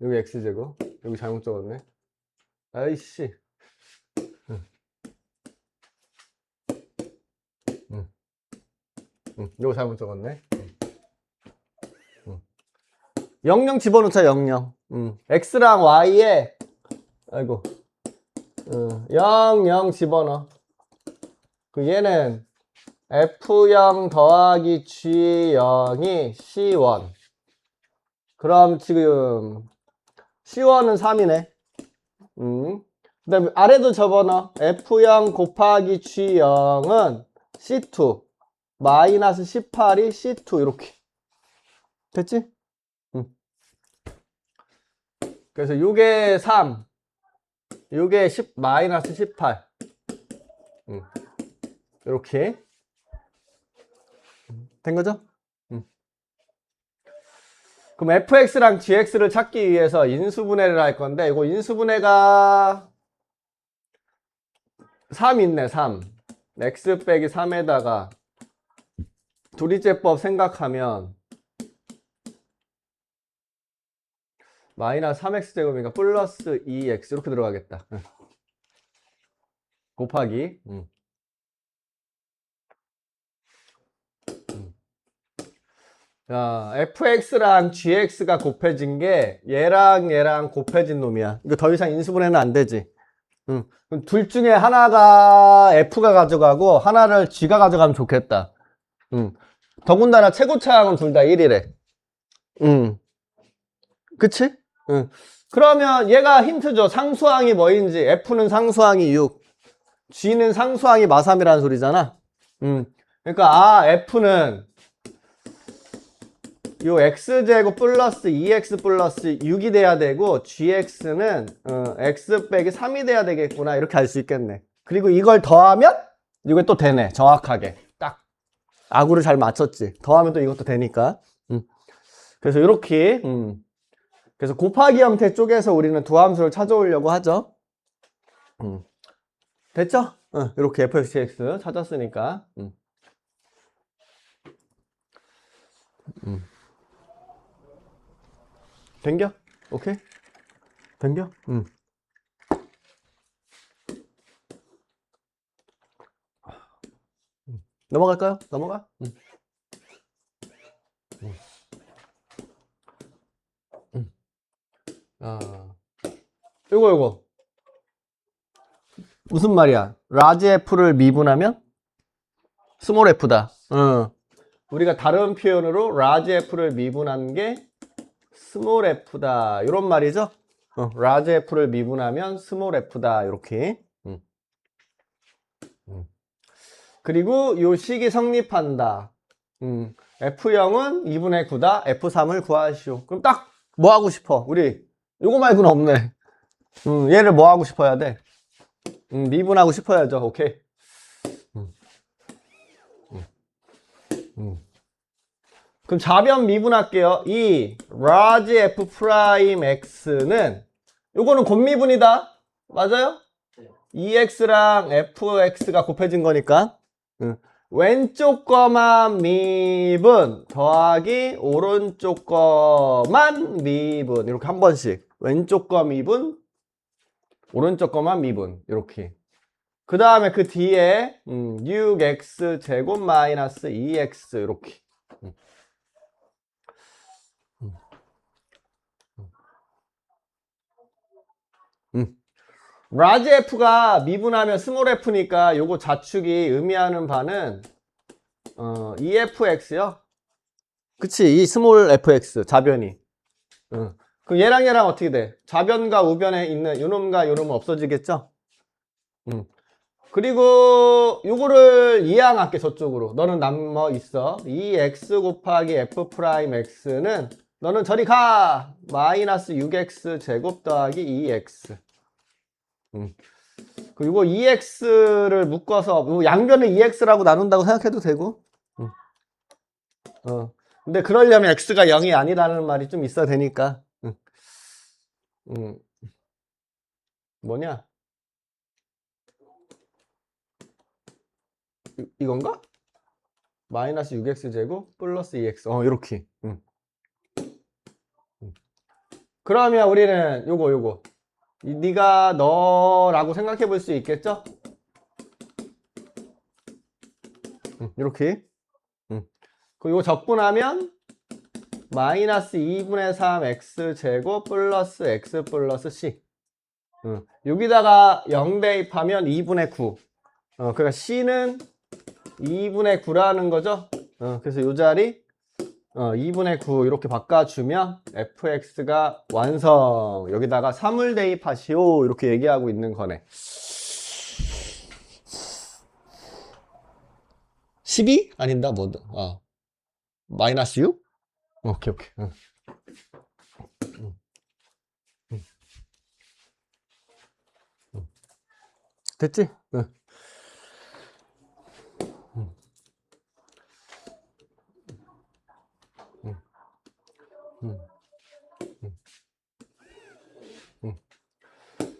여기 x제곱. 여기 잘못 적었네. 아이씨. 요거 잘못 적었네. 00 집어넣자. 00. x랑 y에 00 집어넣어. 그 얘는 f0 더하기 g0이 c1. 그럼 지금 c1은 3이네. 그 다음에 아래도 접어넣어. f0 곱하기 g0은 c2 마이너스 18이 c2 이렇게 됐지? 그래서 요게 3 요게 10 마이너스 18 이렇게 된 거죠? 그럼 fx랑 gx를 찾기 위해서 인수분해를 할 건데 이거 인수분해가 3 있네. 3 x 빼기 3에다가 둘이째법 생각하면 마이너스 3x제곱이니까 플러스 2x 이렇게 들어가겠다. 곱하기 자, fx랑 gx가 곱해진 게 얘랑 곱해진 놈이야. 이거 더 이상 인수분해는 안 되지. 그럼 둘 중에 하나가 f가 가져가고 하나를 g가 가져가면 좋겠다. 더군다나 최고차항은 둘 다 1이래. 그치? 그러면 얘가 힌트 줘. 상수항이 뭐인지. f는 상수항이 6, g는 상수항이 마3이라는 소리잖아. 그러니까 f는 요 x제곱 플러스 2x 플러스 6이 돼야 되고 gx는 x 빼기 3이 돼야 되겠구나 이렇게 알 수 있겠네. 그리고 이걸 더하면 이게 또 되네. 정확하게 딱 아구를 잘 맞췄지. 더하면 또 이것도 되니까. 그래서 이렇게 그래서 곱하기 형태 쪽에서 우리는 두 함수를 찾아오려고 하죠. 됐죠? 이렇게 fxx 찾았으니까 된겨? 오케이? 된겨? 넘어갈까요? 넘어가? 요거 무슨 말이야? 라지 f를 미분하면 스몰 f다. 우리가 다른 표현으로 라지 f를 미분한 게 스몰 f다 이런 말이죠. 라지 f를 미분하면 스몰 f다 이렇게. 그리고 요 식이 성립한다. F0은 2분의 9다. F3을 구하시오. 그럼 딱 뭐 하고 싶어? 우리 요거 말고는 없네. 얘를 뭐 하고 싶어야 돼? 미분하고 싶어야죠. 오케이. 그럼 좌변 미분할게요. 이 large F 프라임 X는 요거는 곱미분이다. 맞아요? 네. EX랑 FX가 곱해진 거니까. 왼쪽 거만 미분 더하기 오른쪽 거만 미분 이렇게 한 번씩 왼쪽 거 미분 오른쪽 거만 미분 이렇게 그 다음에 그 뒤에 6x 제곱 마이너스 2x 이렇게 라지 F가 미분하면 스몰 F니까 요거 좌축이 의미하는 바는 EFX요. 그치, 이 스몰 FX 좌변이. 그럼 얘랑 얘랑 어떻게 돼? 좌변과 우변에 있는 요놈과 요놈은 없어지겠죠? 그리고 요거를 이항할게 저쪽으로. 너는 남뭐 있어? 이 x 곱하기 f 프라임 x는 너는 저리 가! 마이너스 6x 제곱 더하기 2x. 그리고 2x를 묶어서 뭐 양변을 2x라고 나눈다고 생각해도 되고. 근데 그러려면 x가 0이 아니라는 말이 좀 있어야 되니까. 뭐냐? 이건가? 마이너스 6x 제곱 플러스 2x. 이렇게. 그러면 우리는 요거 네가 너라고 생각해 볼 수 있겠죠? 이렇게. 그리고 적분하면 마이너스 2분의 3 x 제곱 플러스 x 플러스 c. 여기다가 0 대입하면 2분의 9. 그러니까 c는 2분의 9라는 거죠. 그래서 이 자리 2분의 9 이렇게 바꿔주면 fx가 완성. 여기다가 3을 대입하시오. 이렇게 얘기하고 있는 거네. 12? 아닌다. 뭐든. 마이너스 6? 오케이. 됐지?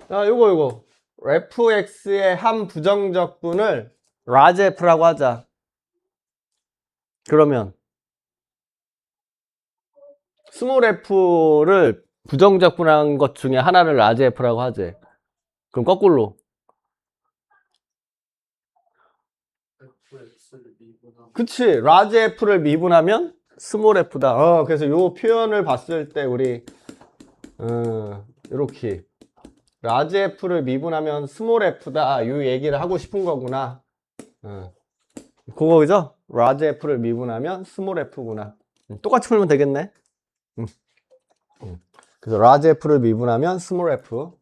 자, 요거 fx의 한 부정적분을 large f라고 하자. 그러면 스몰 f를 부정적분한 것 중에 하나를 large f라고 하지. 그럼 거꾸로. FX를 미분하고 그치. large f를 미분하면 스몰 f다. 그래서 요 표현을 봤을 때 우리 이렇게 large f를 미분하면 스몰 f다. 요 얘기를 하고 싶은 거구나. 그거 그죠? large f를 미분하면 스몰 f구나. 똑같이 풀면 되겠네. 그래서 large f를 미분하면 스몰 f.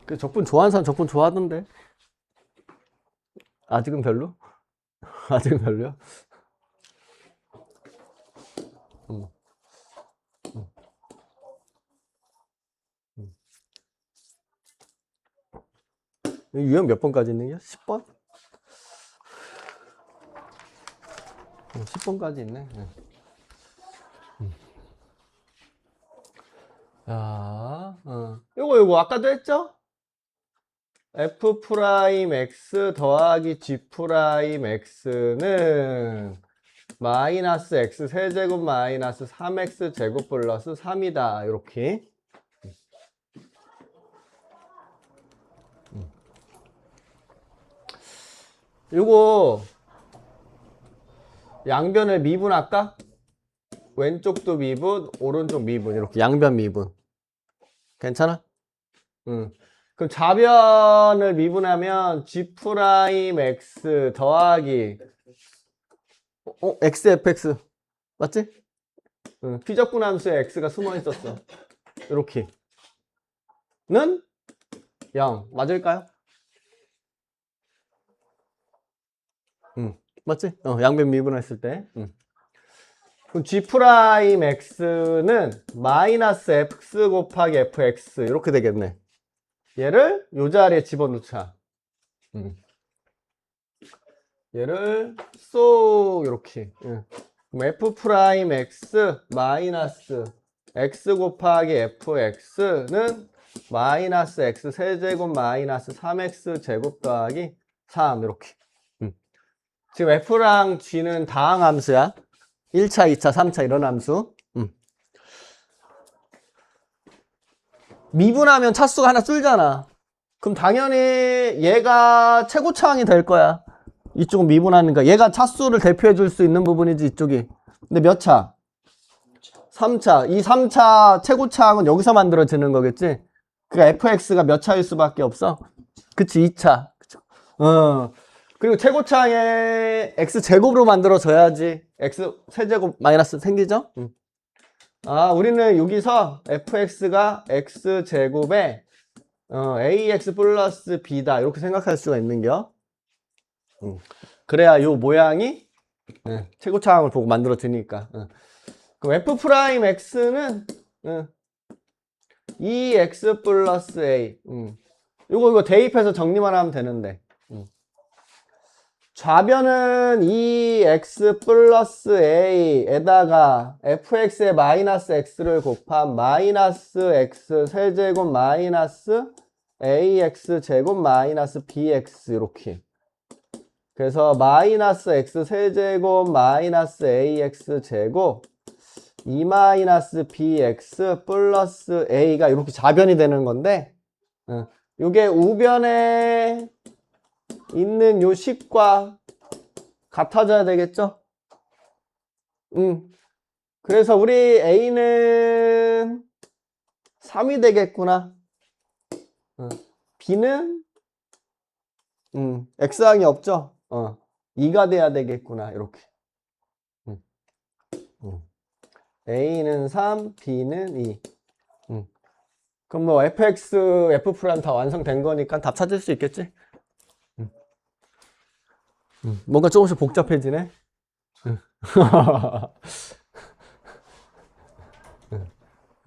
그 적분 좋아하는 사람 적분 좋아하던데. 아직은 별로? 아직은 별로요? 유형 몇 번까지 있는 거야? 10번? 10번까지 있네. 자, 요거 아까도 했죠? f 프라임 x 더하기 g 프라임 x는 마이너스 x 세제곱 마이너스 3x 제곱 플러스 3이다. 이렇게. 요거 양변을 미분할까? 왼쪽도 미분, 오른쪽 미분 이렇게 양변 미분. 괜찮아? 그럼 좌변을 미분하면 g 프라임 x 더하기 xfx 맞지? 피적분 함수에 x가 숨어 있었어. 이렇게 는 0 맞을까요? 맞지? 양변 미분했을 때. 그럼 G 프라임 X는 마이너스 X 곱하기 FX 이렇게 되겠네. 얘를 요 자리에 집어넣자. 얘를 쏙 이렇게. 그럼 F 프라임 X 마이너스 X 곱하기 FX는 마이너스 X 세제곱 마이너스 3X 제곱 더하기 3 이렇게. 지금 F랑 G는 다항 함수야. 1차, 2차, 3차 이런 함수. 미분하면 차수가 하나 줄잖아. 그럼 당연히 얘가 최고차항이 될 거야. 이쪽은 미분하니까. 얘가 차수를 대표해 줄 수 있는 부분이지, 이쪽이. 근데 몇 차? 3차. 이 3차 최고차항은 여기서 만들어지는 거겠지? 그러니까 fx가 몇 차일 수밖에 없어? 그치, 2차. 그쵸? 그리고 최고차항에 x제곱으로 만들어져야지 x 세제곱 마이너스 생기죠? 우리는 여기서 fx가 x제곱에 ax 플러스 b다 이렇게 생각할 수가 있는겨. 그래야 요 모양이 최고차항을 보고 만들어지니까. 그럼 f 프라임 x는 2x 플러스 a. 이거 대입해서 정리만 하면 되는데. 좌변은 2x 플러스 a에다가 fx에 마이너스 x를 곱한 마이너스 x 세제곱 마이너스 ax 제곱 마이너스 bx 이렇게. 그래서 마이너스 x 세제곱 마이너스 ax 제곱 2 마이너스 bx 플러스 a가 이렇게 좌변이 되는 건데 이게 우변에 있는 요 식과 같아져야 되겠죠? 그래서 우리 A는 3이 되겠구나. B는 X항이 없죠? 2가 돼야 되겠구나. 이렇게. A는 3, B는 2. 그럼 뭐 fx, f'는 다 완성된 거니까 답 찾을 수 있겠지? 뭔가 조금씩 복잡해지네.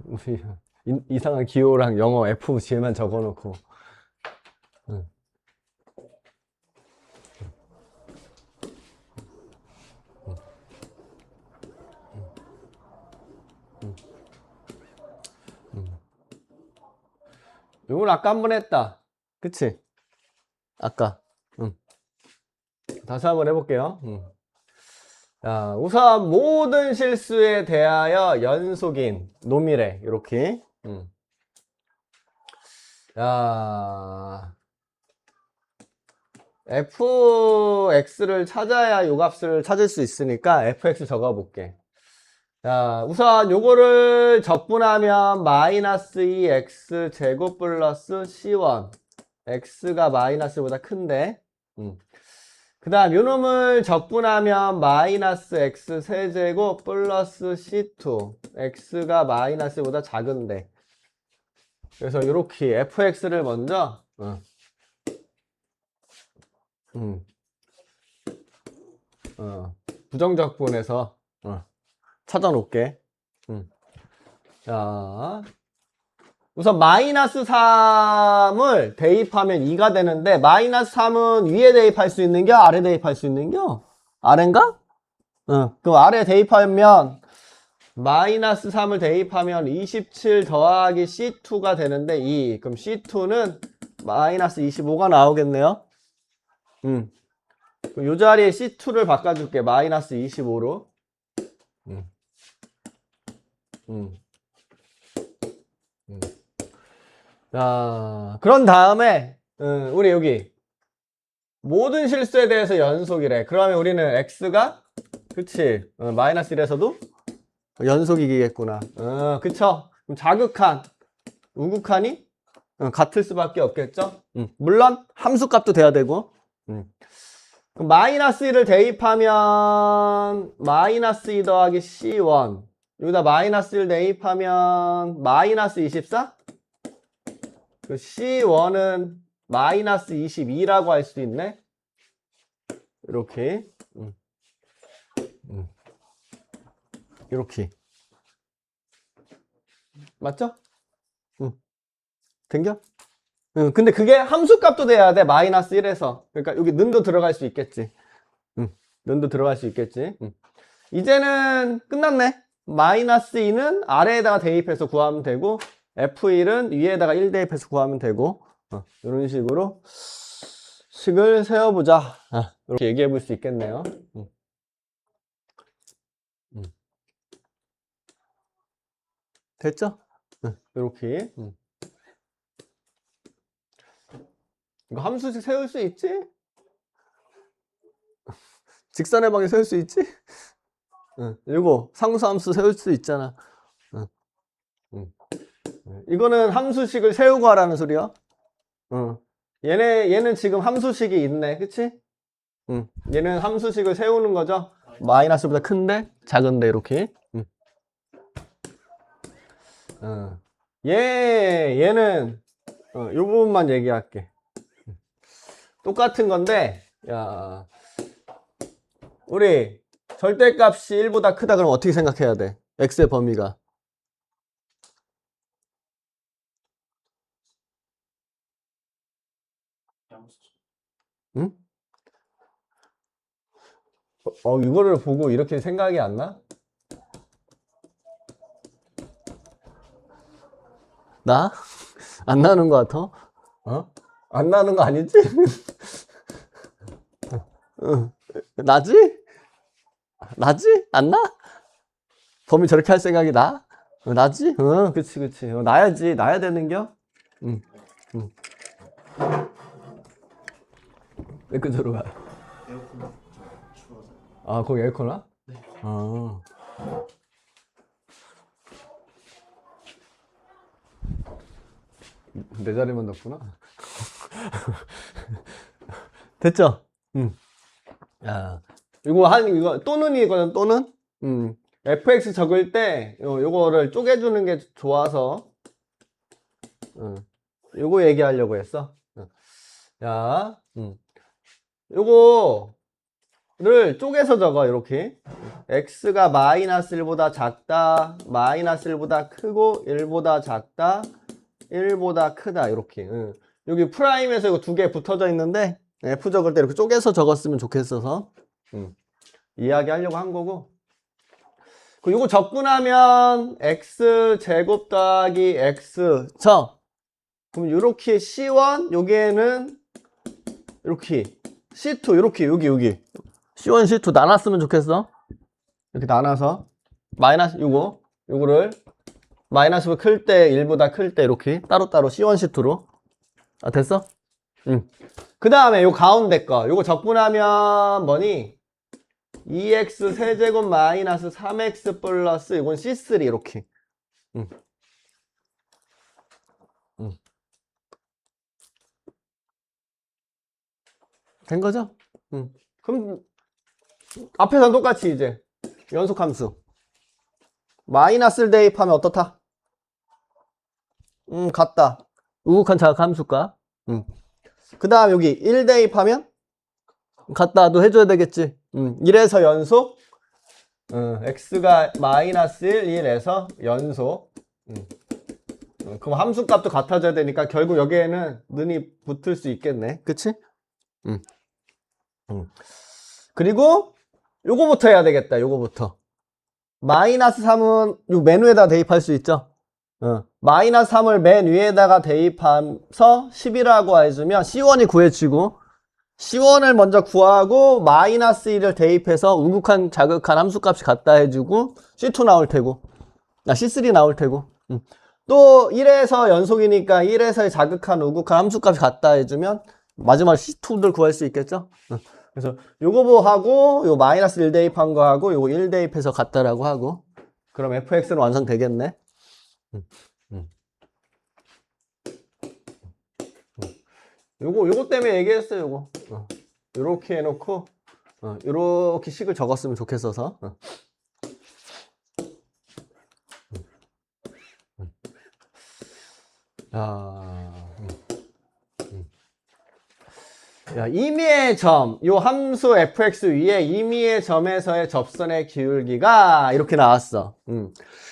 우리 이상한 기호랑 영어 F 뒤에만 적어놓고. 이건 아까 한 번 했다. 그치? 아까. 다시 한번 해볼게요. 자, 우선 모든 실수에 대하여 연속인 노미래 이렇게. 자, fx를 찾아야 요 값을 찾을 수 있으니까 fx 적어볼게. 자, 우선 요거를 적분하면 마이너스 2x 제곱 플러스 c1 x가 마이너스보다 큰데 그 다음 요 놈을 적분하면 마이너스 x 세제곱 플러스 c2 x가 마이너스보다 작은데 그래서 요렇게 fx를 먼저 부정적분해서 찾아 놓을게. 자, 우선 마이너스 3을 대입하면 2가 되는데 마이너스 3은 위에 대입할 수 있는겨? 아래 대입할 수 있는겨? 아래인가? 그럼 아래 대입하면 마이너스 3을 대입하면 27 더하기 C2가 되는데 2. 그럼 C2는 마이너스 25가 나오겠네요. 요 자리에 C2를 바꿔줄게. 마이너스 25로. 자, 그런 다음에 우리 여기 모든 실수에 대해서 연속이래. 그러면 우리는 x가 그치 마이너스 1에서도 연속이겠구나. 그쵸? 그럼 자극한 우극한이 같을 수밖에 없겠죠? 물론 함수값도 돼야 되고. 그럼 마이너스 1을 대입하면 마이너스 2 더하기 c1 여기다 마이너스 1 대입하면 마이너스 24? 그 C1은 마이너스 22라고 할 수 있네. 이렇게. 이렇게. 맞죠? 된겨? 근데 그게 함수값도 돼야 돼. 마이너스 1에서. 그러니까 여기 는도 들어갈 수 있겠지. 는도 들어갈 수 있겠지. 이제는 끝났네. 마이너스 2는 아래에다가 대입해서 구하면 되고, F1은 위에다가 1 대입해서 구하면 되고, 이런 식으로 식을 세워보자. 이렇게 얘기해 볼 수 있겠네요. 됐죠? 이렇게. 이거 함수식 세울 수 있지? 직선의 방에 세울 수 있지? 이거 상수함수 세울 수 있잖아. 이거는 함수식을 세우고 하라는 소리야. 얘는 지금 함수식이 있네. 그치? 얘는 함수식을 세우는 거죠. 마이너스보다 큰데 작은데 이렇게. 얘는 이 부분만 얘기할게. 똑같은 건데, 야, 우리 절대값이 1보다 크다 그러면 어떻게 생각해야 돼? x의 범위가. 응? 이거를 보고 이렇게 생각이 안 나? 나? 안 나는 거 같아? 안 나는 거 아니지? 나지? 나지? 안 나? 범위 저렇게 할 생각이 나? 나지? 그치, 그치. 나야지. 나야 되는겨? 왜 그저로 가? 에어컨 추워서. 아, 거기 에어컨아? 네. 아. 내 자리만 뒀구나. 됐죠? 야, 이거 또는이거든, 또는? fx 적을 때, 요거를 쪼개주는 게 좋아서, 요거 얘기하려고 했어. 야, 요거를 쪼개서 적어, 이렇게. x가 마이너스 1보다 작다, 마이너스 1보다 크고, 1보다 작다, 1보다 크다, 이렇게. 여기 프라임에서 이거 두 개 붙어져 있는데, f 적을 때 이렇게 쪼개서 적었으면 좋겠어서, 이야기하려고 한 거고. 이거 적고 나면 x 제곱 더하기 x 그럼 요렇게 C1 여기에는 이렇게 C2 이렇게 여기 C1 C2 나눴으면 좋겠어. 이렇게 나눠서 마이너스 요거를 마이너스 클 때 1보다 클 때 이렇게 따로따로 C1 C2로 됐어? 그 다음에 요 가운데 거 요거 적고 나면 뭐니? 2x 세제곱 마이너스 3x 플러스 이건 C3 이렇게. 된 거죠? 그럼 앞에서는 똑같이 이제 연속함수 마이너스를 대입하면 어떻다? 같다. 우극한 자극함수가. 그 다음 여기 1 대입하면 같다도 해줘야 되겠지. 1에서 연속 x가 마이너스 1, 1에서 연속. 그럼 함수값도 같아져야 되니까 결국 여기에는 는이 붙을 수 있겠네. 그치? 그리고 요거부터 해야 되겠다. 요거부터. 마이너스 3은 요 맨 위에다 대입할 수 있죠? 마이너스 3을 맨 위에다가 대입해서 10이라고 해주면 C1이 구해지고 C1을 먼저 구하고 마이너스 1을 대입해서 우극한 자극한 함수값이 같다 해주고 C2 나올 테고 C3 나올 테고 또 1에서 연속이니까 1에서의 자극한 우극한 함수값이 같다 해주면 마지막 C2를 구할 수 있겠죠? 그래서 요거 뭐 하고 요 마이너스 1 대입한 거 하고 요거 1 대입해서 같다라고 하고 그럼 fx는 완성되겠네. 요거 때문에 얘기했어요. 요거 요렇게 해놓고 요렇게 식을 적었으면 좋겠어서 야, 임의의 점, 요 함수 fx 위에 임의의 점에서의 접선의 기울기가 이렇게 나왔어.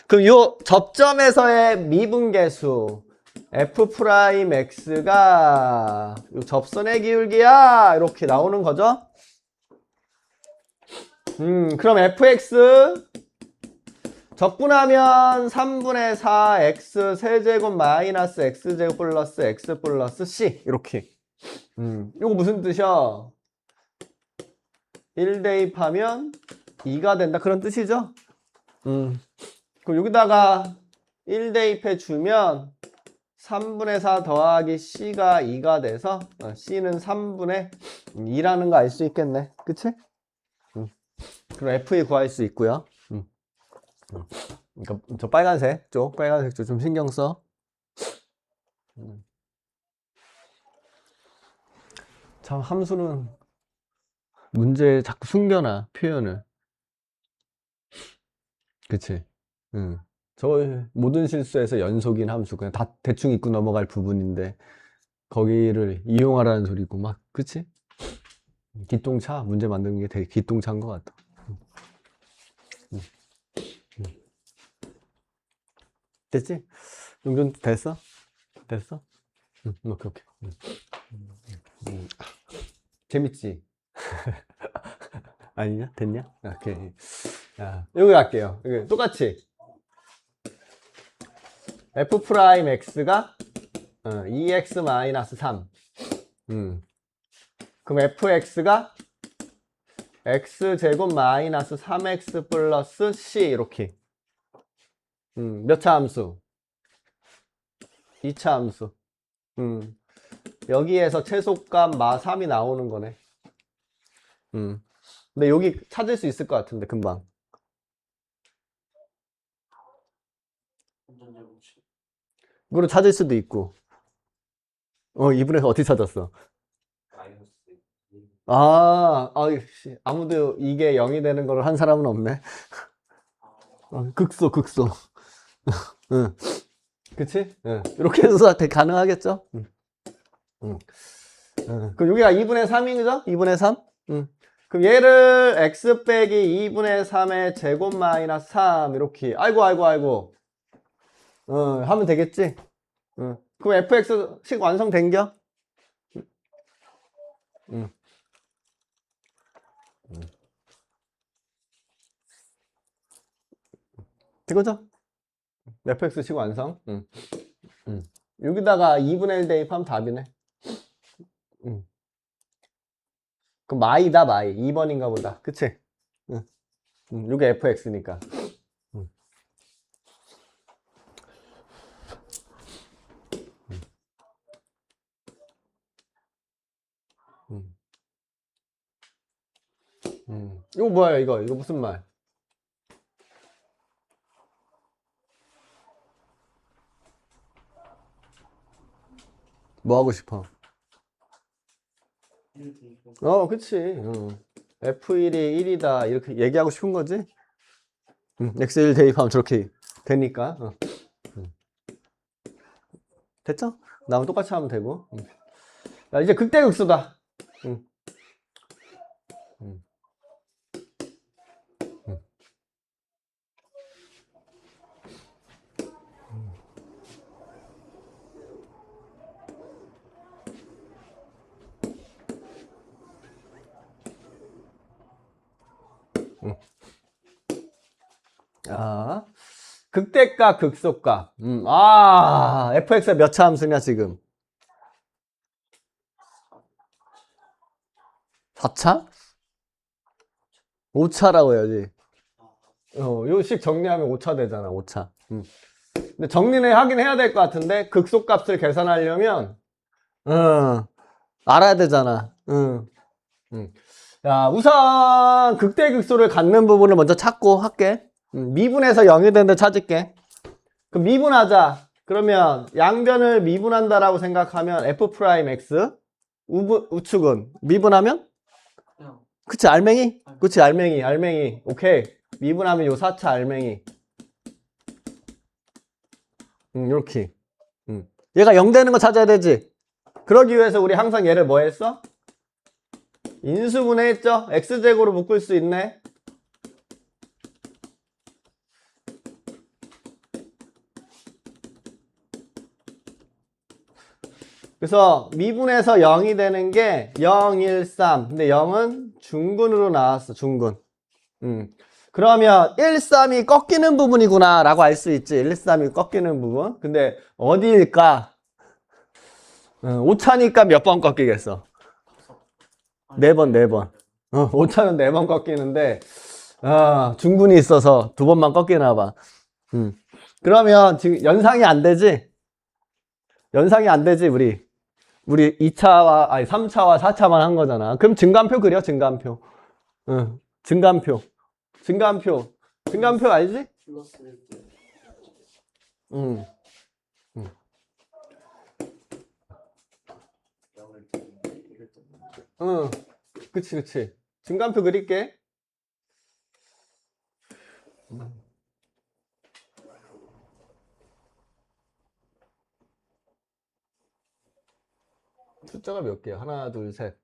그럼 요 접점에서의 미분계수 f'x가 요 접선의 기울기야 이렇게 나오는 거죠. 그럼 fx 적분하면 3분의 4 x 세제곱 마이너스 x제곱 플러스 x 플러스 c 이렇게. 이거 무슨 뜻이야? 1 대입하면 2가 된다 그런 뜻이죠? 그럼 여기다가 1 대입해 주면 3분의 4 더하기 c가 2가 돼서 c는 3분의 2라는 거 알 수 있겠네. 그치? 그럼 f 구할 수 있고요. 그러니까 저 빨간색 쪽 좀 신경 써. 참 함수는 문제에 자꾸 숨겨놔 표현을. 그치? 저 모든 실수에서 연속인 함수 그냥 다 대충 잊고 넘어갈 부분인데 거기를 이용하라는 소리고 막. 그치? 기똥차 문제 만드는 게 되게 기똥차인 것 같아. 됐지? 용준 됐어? 됐어? 오케이. 재밌지? 아니냐? 됐냐? 오케이. 자, 여기 갈게요. 여기 똑같이 f'x가 2x-3 그럼 fx가 x제곱 마이너스 3x 플러스 c 이렇게. 몇 차 함수? 2차 함수. 여기에서 최소값 마 3이 나오는 거네. 근데 여기 찾을 수 있을 것 같은데 금방. 이거로 찾을 수도 있고. 이분에서 어떻게 찾았어? 아무도 이게 0이 되는 걸 한 사람은 없네. 극소. 응. 그치? 응. 이렇게 해서 가능하겠죠? 그럼 여기가 2분의 3이죠? 2분의 3? 그럼 얘를 x 빼기 2분의 3의 제곱 마이너스 3 이렇게. 아이고. 하면 되겠지? 그럼 fx식 완성된겨? 이거죠? fx식 완성. 여기다가 2분의 1 대입하면 답이네. 그럼 마이다. 2번인가 보다. 그치? 이게 fx니까. 이거 뭐야 이거 무슨 말? 뭐 하고 싶어? 그치. f1이 1이다 이렇게 얘기하고 싶은 거지? x1 대입하면 저렇게 되니까. 됐죠? 나랑 똑같이 하면 되고. 자, 이제 극대극소다. 극대값, 극소값. fx가 몇 차 함수냐, 지금? 4차? 5차라고 해야지. 요식 정리하면 5차 되잖아, 5차. 근데 정리는 하긴 해야 될 것 같은데, 극소값을 계산하려면, 알아야 되잖아. 자, 우선, 극대극소를 갖는 부분을 먼저 찾고 할게. 미분에서 0이 되는데 찾을게. 그럼 미분하자. 그러면 양변을 미분한다라고 생각하면 f'x 우측은 미분하면? 그치 알맹이? 그치 알맹이. 오케이. 미분하면 요 4차 알맹이. 요렇게. 얘가 0 되는 거 찾아야 되지. 그러기 위해서 우리 항상 얘를 뭐 했어? 인수분해했죠? x제곱으로 묶을 수 있네. 그래서 미분에서 0이 되는 게 0, 1, 3. 근데 0은 중근으로 나왔어, 중근. 그러면 1, 3이 꺾이는 부분이구나 라고 알 수 있지. 1, 3이 꺾이는 부분. 근데 어디일까? 오차니까 몇 번 꺾이겠어? 네 번. 5차는 4번 꺾이는데 중근이 있어서 2번만 꺾이나 봐. 그러면 지금 연상이 안 되지? 연상이 안 되지, 우리 2차와, 아니, 3차와 4차만 한 거잖아. 그럼 증간표 그려, 증간표. 증간표. 증간표 알지? 플러스 1대 응. 0을 때문에 1을 때문에 응. 그치. 증간표 그릴게. 숫자가 몇 개야? 하나, 둘, 셋.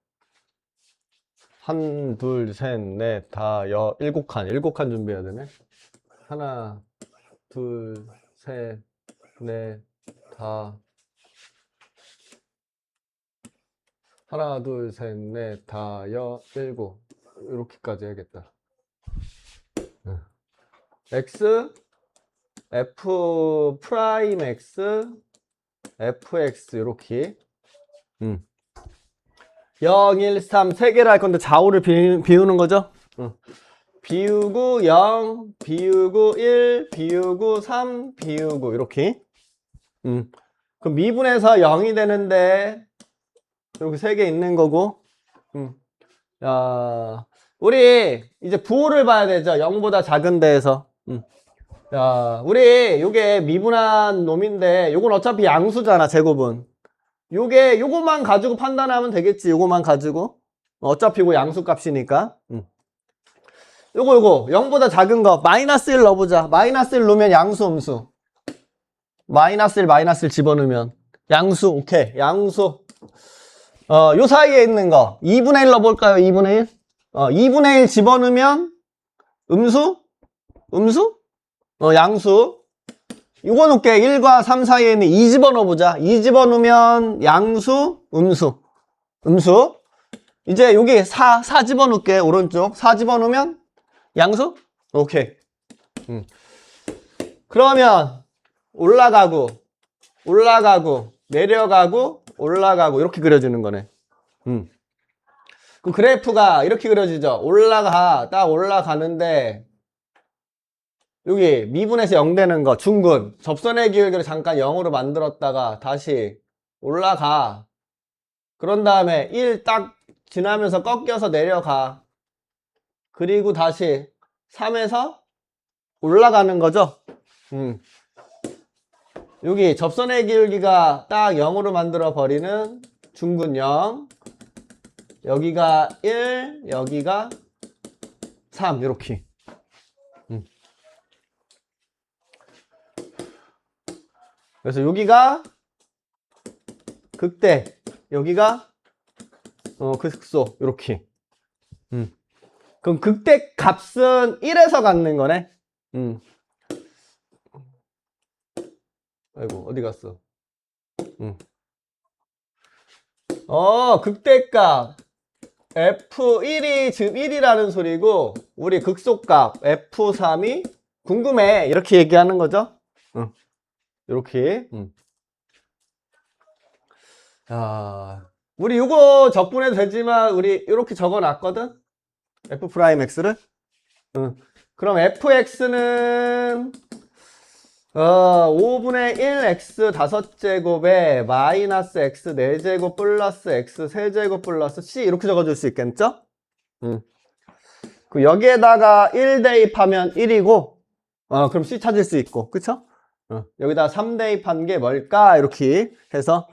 1, 2, 3, 4, 다, 7칸. 7칸 준비해야 되네. 하나, 둘, 셋, 넷, 다. 하나, 둘, 셋, 넷, 다, 7. 이렇게까지 해야겠다. x, f 프라임 x, fx, 이렇게. 0, 1, 3, 3개를 할 건데 좌우를 비우는 거죠? 비우고 0, 비우고 1, 비우고 3, 비우고 이렇게. 그럼 미분에서 0이 되는데 이렇게 3개 있는 거고. 야, 우리 이제 부호를 봐야 되죠. 0보다 작은 데에서. 야, 우리 요게 미분한 놈인데 요건 어차피 양수잖아, 제곱은. 요거만 가지고 판단하면 되겠지. 요거만 가지고. 어차피 이거 양수 값이니까. 요거 0보다 작은 거 마이너스 1 넣어보자. 마이너스 1 넣으면 양수 음수. 마이너스 1 집어넣으면 양수. 오케이. 양수. 요 사이에 있는 거 2분의 1 넣어볼까요? 2분의 1. 2분의 1 집어넣으면 음수? 양수. 요거 놓을게. 1과 3 사이에 있는 2 집어넣어보자. 2 집어넣으면 양수, 음수. 이제 여기 4 집어넣을게. 오른쪽 4 집어넣으면 양수? 오케이. 그러면 올라가고 내려가고 이렇게 그려지는 거네. 그럼 그래프가 이렇게 그려지죠. 딱 올라가는데 여기 미분에서 0 되는 거 중근 접선의 기울기를 잠깐 0으로 만들었다가 다시 올라가. 그런 다음에 1 딱 지나면서 꺾여서 내려가. 그리고 다시 3에서 올라가는 거죠. 여기 접선의 기울기가 딱 0으로 만들어 버리는 중근 0. 여기가 1, 여기가 3 이렇게. 그래서 여기가 극대, 여기가 극소 이렇게. 그럼 극대 값은 1에서 갖는 거네. 아이고 어디 갔어? 극대값 F1이 지금 1이라는 소리고 우리 극소값 F3이 궁금해 이렇게 얘기하는 거죠. 이렇게. 자, 우리 이거 적분해도 되지만 우리 이렇게 적어놨거든. F'X를. 그럼 Fx는 5분의 1 x 5제곱에 마이너스 x 4제곱 플러스 x 3제곱 플러스 c 이렇게 적어줄 수 있겠죠? 그 여기에다가 1 대입하면 1이고 그럼 c 찾을 수 있고 그쵸? 여기다 3 대입한 게 뭘까? 이렇게 해서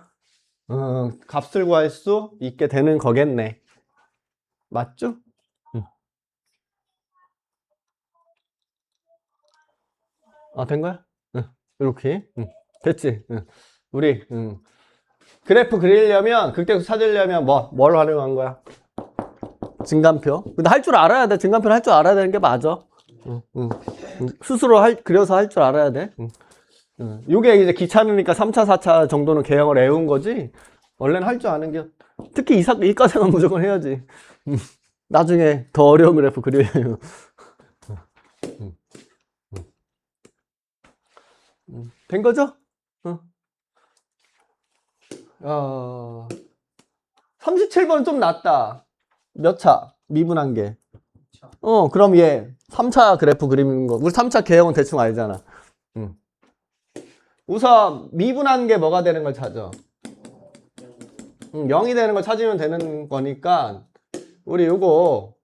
값을 구할 수 있게 되는 거겠네. 맞죠? 된 거야? 이렇게. 됐지? 우리 그래프 그리려면 극대수 찾으려면 뭘 활용한 거야? 증간표. 근데 할 줄 알아야 돼. 증간표는 할 줄 알아야 되는 게 맞아. 응, 응. 스스로 그려서 할 줄 알아야 돼. 응. 응. 요게 이제 귀찮으니까 3차, 4차 정도는 개형을 애운 거지. 원래는 할 줄 아는 게, 특히 이과생은 무조건 해야지. 나중에 더 어려운 그래프 그리려면. 된 거죠? 37번 좀 낫다. 몇 차? 미분한 게. 그럼 얘 3차 그래프 그리는 거. 우리 3차 개형은 대충 알잖아. 우선 미분한 게 뭐가 되는 걸 찾아. 0이 되는 걸 찾으면 되는 거니까 우리 요거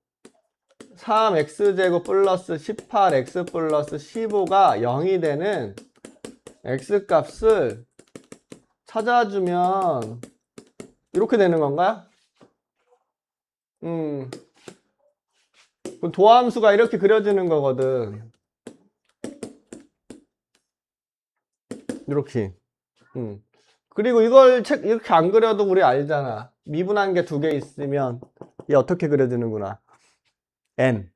3x제곱 플러스 18x 플러스 15가 0이 되는 x값을 찾아주면 이렇게 되는 건가요? 그럼 도함수가 이렇게 그려지는 거거든. 이렇게. 그리고 이걸 이렇게 안 그려도 우리 알잖아. 미분한 게 2개 있으면 얘 어떻게 그려지는구나. n.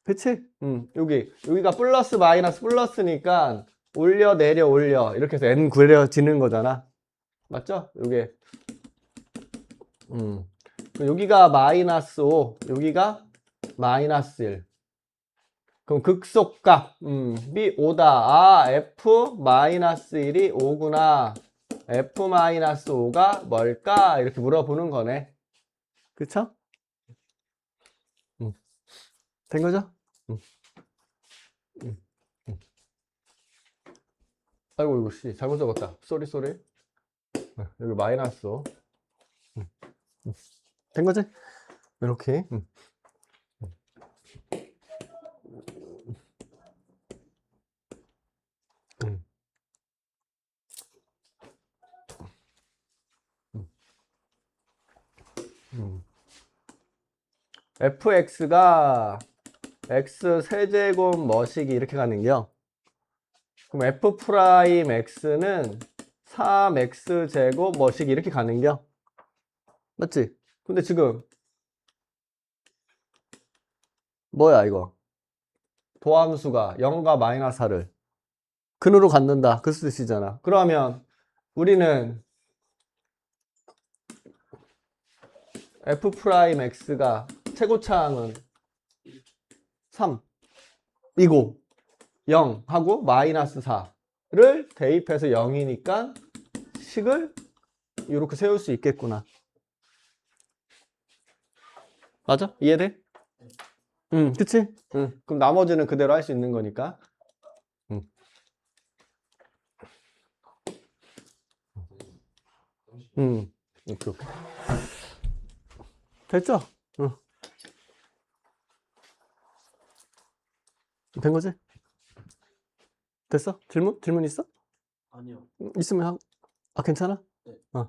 그치? 여기가 플러스 마이너스 플러스니까 올려 내려 올려 이렇게 해서 n 그려지는 거잖아. 맞죠? 요게 여기가 마이너스 5, 여기가 마이너스 1. 그럼 극속값 b 5다. 아, f 마이너스 1이 5구나. f 마이너스 5가 뭘까? 이렇게 물어보는 거네. 그쵸? 된 거죠? 아이고 이거 씨 잘못 적었다. 쏘리. 여기 마이너스 5. 된 거지? 이렇게. fx가 x 세제곱 뭐시기 이렇게 가는겨. 그럼 f 프라임 x는 3x 제곱 뭐시기 이렇게 가는겨. 맞지? 근데 지금 뭐야 이거? 도함수가 0과 마이너스 4를 근으로 갖는다. 그 뜻이잖아. 그러면 우리는 f 프라임 x가 최고차항은 3 이고 0 하고 마이너스 4를 대입해서 0이니까 식을 이렇게 세울 수 있겠구나. 맞아? 이해돼? 그치? 그럼 나머지는 그대로 할 수 있는 거니까. 오케이. 됐죠? 된 거지? 됐어? 질문 있어? 아니요. 있으면 하고. 아, 괜찮아? 네.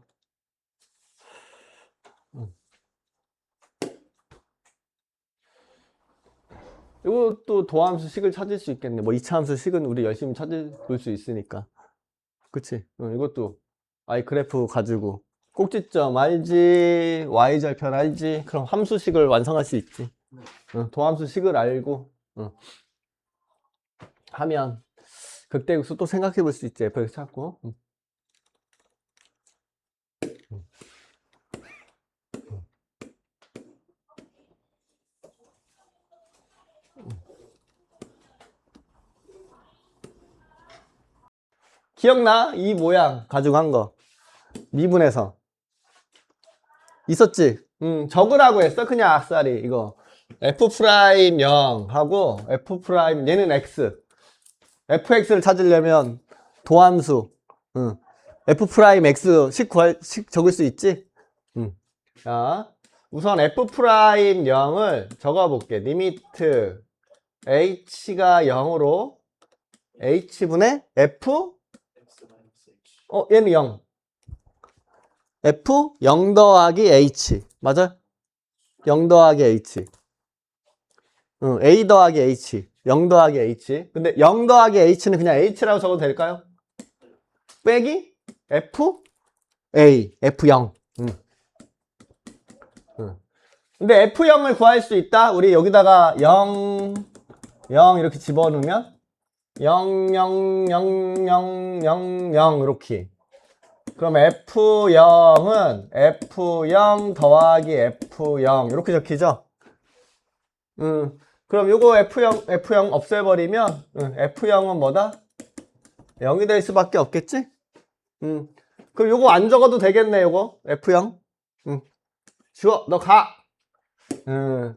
이것도 도함수 식을 찾을 수 있겠네. 뭐 2차 함수 식은 우리 열심히 찾을 수 있으니까. 그치? 이것도 아이 그래프 가지고 꼭지점 알지, y절편 알지, 그럼 함수식을 완성할 수 있지. 도함수식을 알고 하면 극대극수 또 생각해 볼 수 있지. fx 찾고. 기억나? 이 모양 가지고 한 거. 미분해서 있었지? 적으라고 했어. 그냥 악사리 이거 f 프라임 0 하고 f 프라임 얘는 x. fx를 찾으려면 도함수 f 프라임 x 식 적을 수 있지? 자, 우선 f 프라임 0을 적어볼게. 리미트 h가 0으로 h분의 f x 마이너스 h. 얘는 0. f 0 더하기 h 맞아? 0 더하기 h a 더하기 h 0 더하기 h 근데 0 더하기 h는 그냥 h라고 적어도 될까요? 빼기 f a f0 근데 F0을 구할 수 있다? 우리 여기다가 0, 0 이렇게 집어넣으면 0, 0, 0, 0, 0, 0 이렇게. 그럼 F0은 F0 더하기 F0 이렇게 적히죠? 그럼 요거 F0 없애버리면 F0은 뭐다? 0이 될 수밖에 없겠지? 그럼 요거 안 적어도 되겠네, 요거. F0. 지워, 너 가.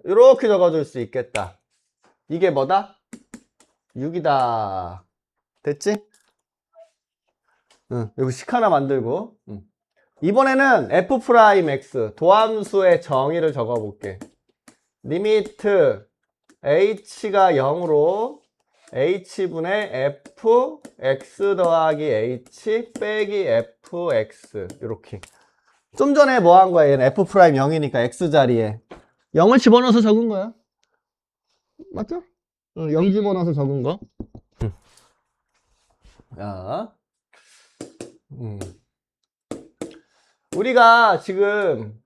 이렇게 적어줄 수 있겠다. 이게 뭐다? 6이다. 됐지? 여기 식 하나 만들고. 이번에는 F'X, 도함수의 정의를 적어볼게. 리미트 h가 0으로 h분의 fx 더하기 h 빼기 fx 이렇게. 좀 전에 뭐 한 거야? 얘는 F'0이니까 x자리에 0을 집어넣어서 적은 거야. 맞죠? 0 집어넣어서 적은 거. 야. 우리가 지금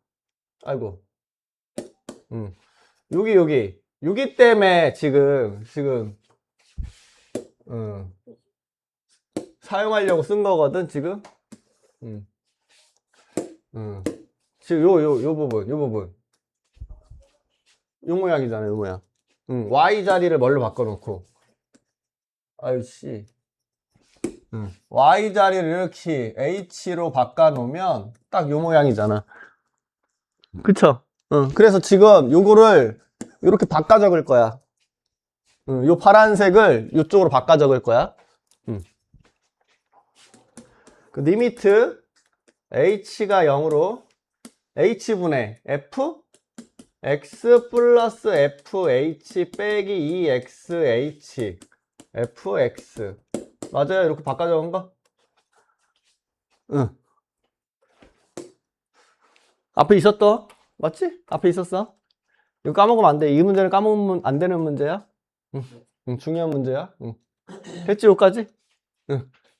아이고. 여기 때문에 지금 사용하려고 쓴 거거든, 지금. 지금 요 부분. 요 모양이잖아, 요 모양. Y 자리를 뭘로 바꿔놓고. 아유씨. Y 자리를 이렇게 H로 바꿔놓으면 딱 요 모양이잖아. 그쵸? 그래서 지금 요거를 이렇게 바꿔 적을 거야. 요 파란색을 이쪽으로 바꿔 적을 거야. 그 리미트 h가 0으로 h분의 f x 플러스 fh 빼기 2xh fx 맞아요? 이렇게 바꿔 적은 거? 앞에 있었어? 맞지? 앞에 있었어? 이거 까먹으면 안 돼. 이 문제는 까먹으면 안 되는 문제야. 중요한 문제야. 됐지, 여기까지?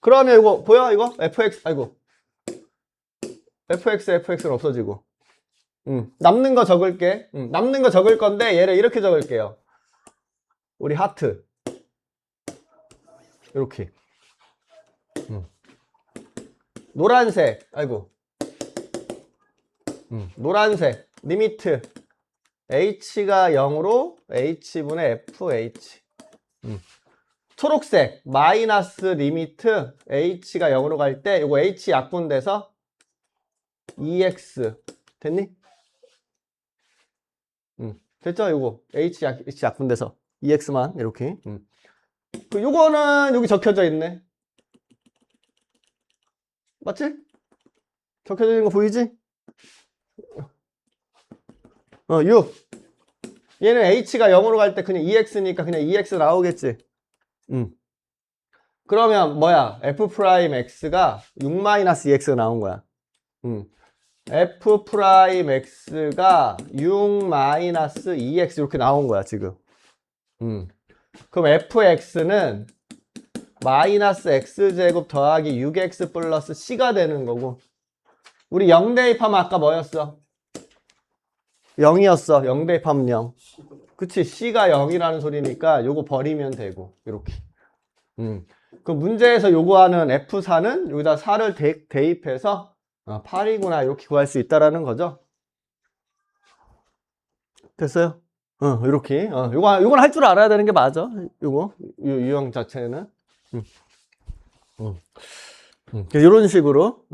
그러면 이거, 보여? 이거? fx, 아이고. fx는 없어지고. 남는 거 적을게. 남는 거 적을 건데, 얘를 이렇게 적을게요. 우리 하트. 이렇게. 노란색, 아이고. 노란색, 리미트. h가 0으로 h분의 fh. 초록색, 마이너스 리미트 h가 0으로 갈 때 요거 h 약분돼서 2x. 됐니? 됐죠? 요거 h 약분돼서 2x만 이렇게. 요거는 여기 적혀져 있네. 맞지? 적혀져 있는 거 보이지? 6. 얘는 h가 0으로 갈 때 그냥 2x니까 그냥 2x 나오겠지. 그러면 뭐야? f'x가 6-2x가 나온 거야. f'x가 6-2x 이렇게 나온 거야, 지금. 그럼 fx는 마이너스 x제곱 더하기 6x 플러스 c가 되는 거고. 우리 0 대입하면 아까 뭐였어? 0이었어. 0 대입하면 0. 그치? c가 0이라는 소리니까 요거 버리면 되고. 이렇게. 그 문제에서 요구하는 F4는 여기다 4를 대입해서 8이구나 이렇게 구할 수 있다라는 거죠. 됐어요? 이렇게. 요건 할 줄 알아야 되는 게 맞아. 요거 유형 자체는. 이런 식으로.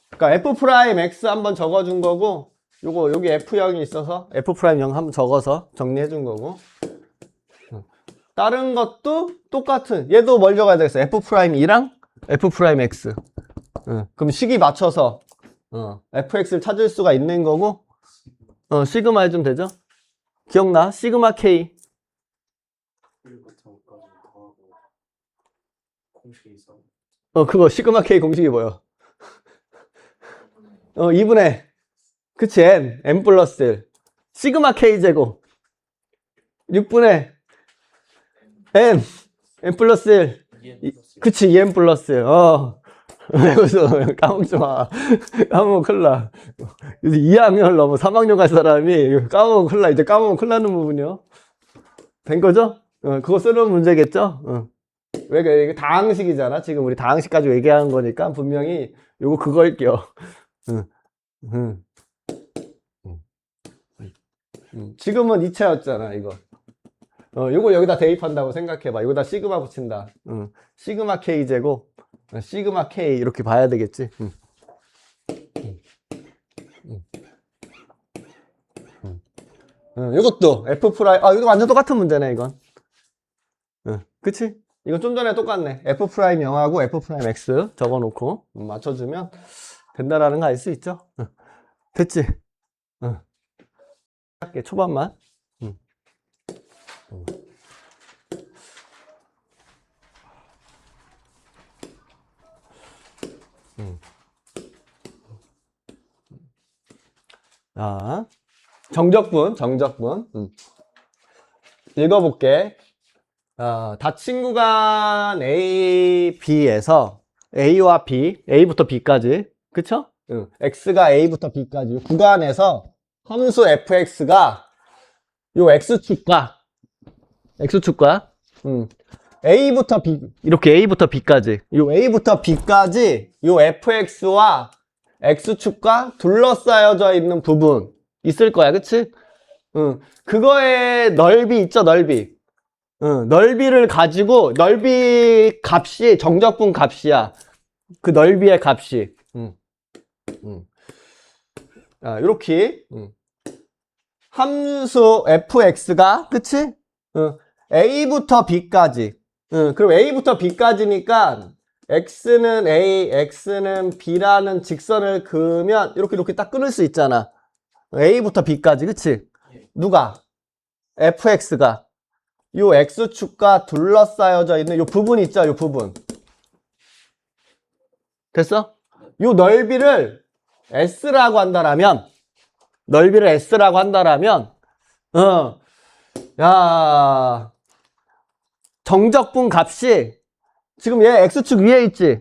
그러니까 F'X 한번 적어준 거고, 요거 여기 F0이 있어서 F'M 한번 적어서 정리해 준 거고. 다른 것도 똑같은. 얘도 뭘 적어야 되겠어? F'E랑 F'X. 그럼 식이 맞춰서 fx를 찾을 수가 있는 거고. 시그마 해주면 되죠? 기억나? 시그마 k. 공식이 있어. 그거 시그마 k 공식이 뭐야? 2분의 그치 n 플러스 1 시그마 k 제곱 6분의 n 플러스 1 그치 2n 플러스 1 그래서 까먹지 마. 까먹으면 큰일 나. 이제 2학년 넘어 3학년 갈 사람이 까먹으면 큰일 나. 이제 까먹으면 큰일 나는 부분이요. 된 거죠? 그거 쓰는 문제겠죠? 왜, 이게 다항식이잖아. 지금 우리 다항식 가지고 얘기하는 거니까 분명히 요거 그거일게요. 응, 응, 지금은 2차였잖아, 이거. 요거 여기다 대입한다고 생각해봐. 여기다 시그마 붙인다. 시그마 K 제곱, 시그마 K 이렇게 봐야 되겠지. 요것도 F 프라임, 이거 완전 똑같은 문제네, 이건. 그치? 이건 좀 전에 똑같네. F 프라임 0하고 F 프라임 X 적어놓고 맞춰주면 된다라는 거 알 수 있죠? 됐지? 할게, 초반만. 자, 정적분. 읽어볼게. 닫힌 구간 A, B에서 A와 B, A부터 B까지, 그쵸? X가 A부터 B까지 구간에서 함수 fx가 요 X축과, A부터 B, 이렇게 A부터 B까지, 요 A부터 B까지 요 fx와 X축과 둘러싸여져 있는 부분 있을 거야, 그치? 그거의 넓이 있죠, 넓이. 넓이를 가지고 넓이 값이 정적분 값이야. 그 넓이의 값이. 이렇게 함수 fx가 그치? a부터 b까지. 그럼 a부터 b까지니까 x는 a, x는 b라는 직선을 그으면 이렇게 딱 끊을 수 있잖아. a부터 b까지, 그치? 누가? fx가. 요 x축과 둘러싸여져 있는 요 부분 있죠, 요 부분. 됐어? 요 넓이를 s라고 한다라면, 야, 정적분 값이, 지금 얘 x축 위에 있지?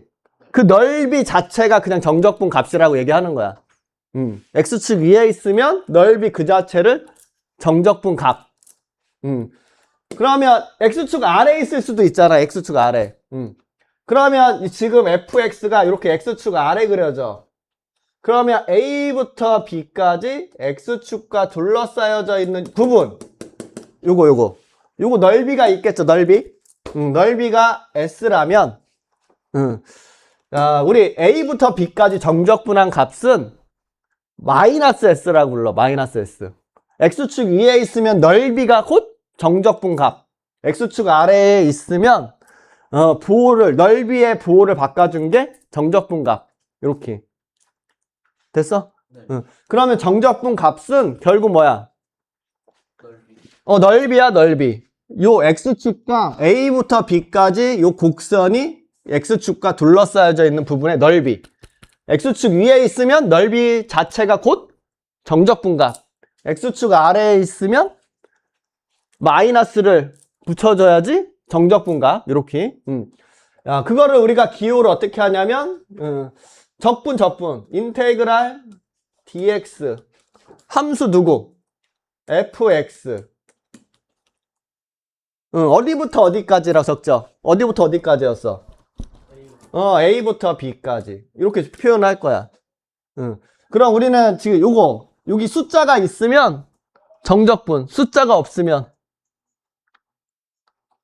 그 넓이 자체가 그냥 정적분 값이라고 얘기하는 거야. x축 위에 있으면 넓이 그 자체를 정적분 값. 그러면 x축 아래에 있을 수도 있잖아. x축 아래. 그러면 지금 fx가 이렇게 x축 아래 그려져. 그러면 a부터 b까지 x축과 둘러싸여져 있는 부분. 요거 넓이가 있겠죠. 넓이. 넓이가 s라면 우리 a부터 b까지 정적분한 값은 마이너스 s라고 불러. 마이너스 s. x축 위에 있으면 넓이가 곧 정적분 값. x축 아래에 있으면 넓이의 보호를 바꿔준 게 정적분 값. 이렇게. 됐어? 네. 그러면 정적분 값은 결국 뭐야? 넓이. 넓이야, 넓이. 요 x축과 a부터 b까지 요 곡선이 x축과 둘러싸여져 있는 부분의 넓이. x축 위에 있으면 넓이 자체가 곧 정적분 값. x축 아래에 있으면 마이너스를 붙여줘야지 정적분값 이렇게. 그거를 우리가 기호를 어떻게 하냐면 적분 인테그랄 dx 함수 누구? fx. 어디부터 어디까지라고 적죠? 어디부터 어디까지였어? a부터 b까지 이렇게 표현할 거야. 그럼 우리는 지금 여기 숫자가 있으면 정적분, 숫자가 없으면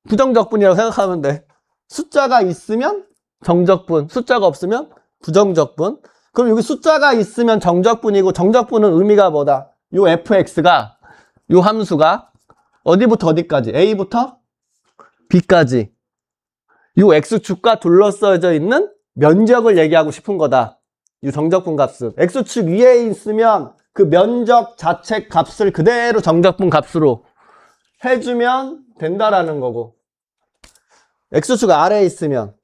부정적분이라고 생각하면 돼. 숫자가 있으면 정적분, 숫자가 없으면 부정적분. 그럼 여기 숫자가 있으면 정적분이고 정적분은 의미가 뭐다? 요 fx가, 요 함수가 어디부터 어디까지? a부터 b까지 요 x축과 둘러싸여져 있는 면적을 얘기하고 싶은 거다. 이 정적분 값은 x축 위에 있으면 그 면적 자체 값을 그대로 정적분 값으로 해주면 된다라는 거고, x축 아래에 있으면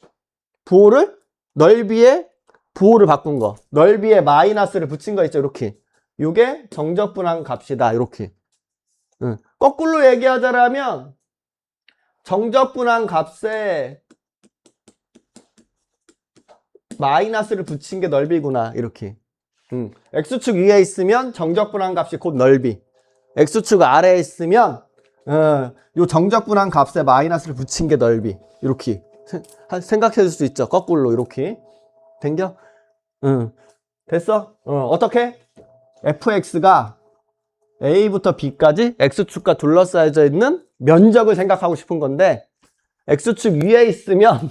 넓이에 부호를 바꾼 거, 넓이에 마이너스를 붙인 거 있죠, 이렇게. 이게 정적분한 값이다, 이렇게. 거꾸로 얘기하자면 정적분한 값에 마이너스를 붙인 게 넓이구나. 이렇게. x축 위에 있으면 정적분한 값이 곧 넓이. x축 아래에 있으면 요 정적분한 값에 마이너스를 붙인 게 넓이. 이렇게 생각해 줄 수 있죠. 거꾸로 이렇게. 된겨? 됐어? 어떻게? fx가 a부터 b까지 x축과 둘러싸여져 있는 면적을 생각하고 싶은 건데 x축 위에 있으면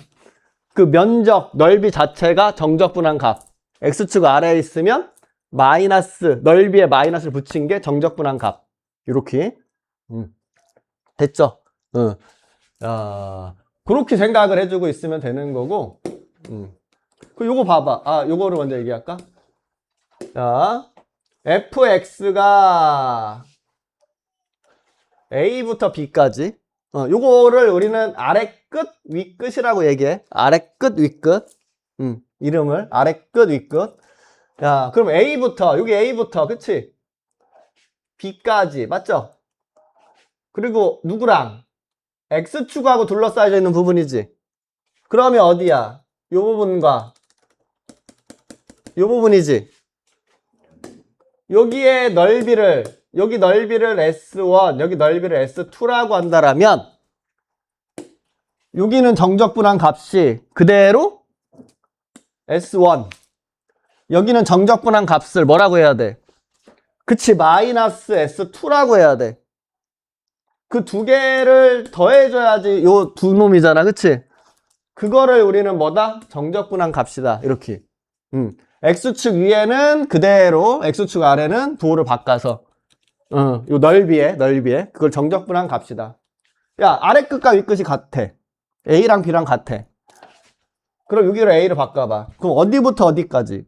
그 면적, 넓이 자체가 정적분한 값. x축 아래에 있으면 마이너스, 넓이에 마이너스를 붙인 게 정적분한 값. 이렇게. 됐죠? 그렇게 생각을 해주고 있으면 되는 거고. 그 요거 봐봐. 요거를 먼저 얘기할까? 자, fx가 a부터 b까지. 요거를 우리는 아래 끝, 위 끝이라고 얘기해. 아래 끝, 위 끝. 이름을 아래 끝, 위 끝. 야, 그럼 a부터, 여기 a부터, 그치? b까지, 맞죠? 그리고 누구랑? x축하고 둘러싸여져 있는 부분이지. 그러면 어디야? 요 부분과 요 부분이지. 여기에 넓이를, 여기 넓이를 S1, 여기 넓이를 S2라고 한다라면 여기는 정적분한 값이 그대로 S1, 여기는 정적분한 값을 뭐라고 해야 돼? 그치, 마이너스 S2라고 해야 돼. 그 두 개를 더해줘야지 요 두 놈이잖아, 그치? 그거를 우리는 뭐다? 정적분한 값이다, 이렇게. x축 위에는 그대로, x축 아래는 도를 바꿔서 요 넓이에 그걸 정적분한 값이다. 야, 아래 끝과 위 끝이 같아. a랑 b랑 같아. 그럼 여기를 a를 바꿔봐. 그럼 어디부터 어디까지?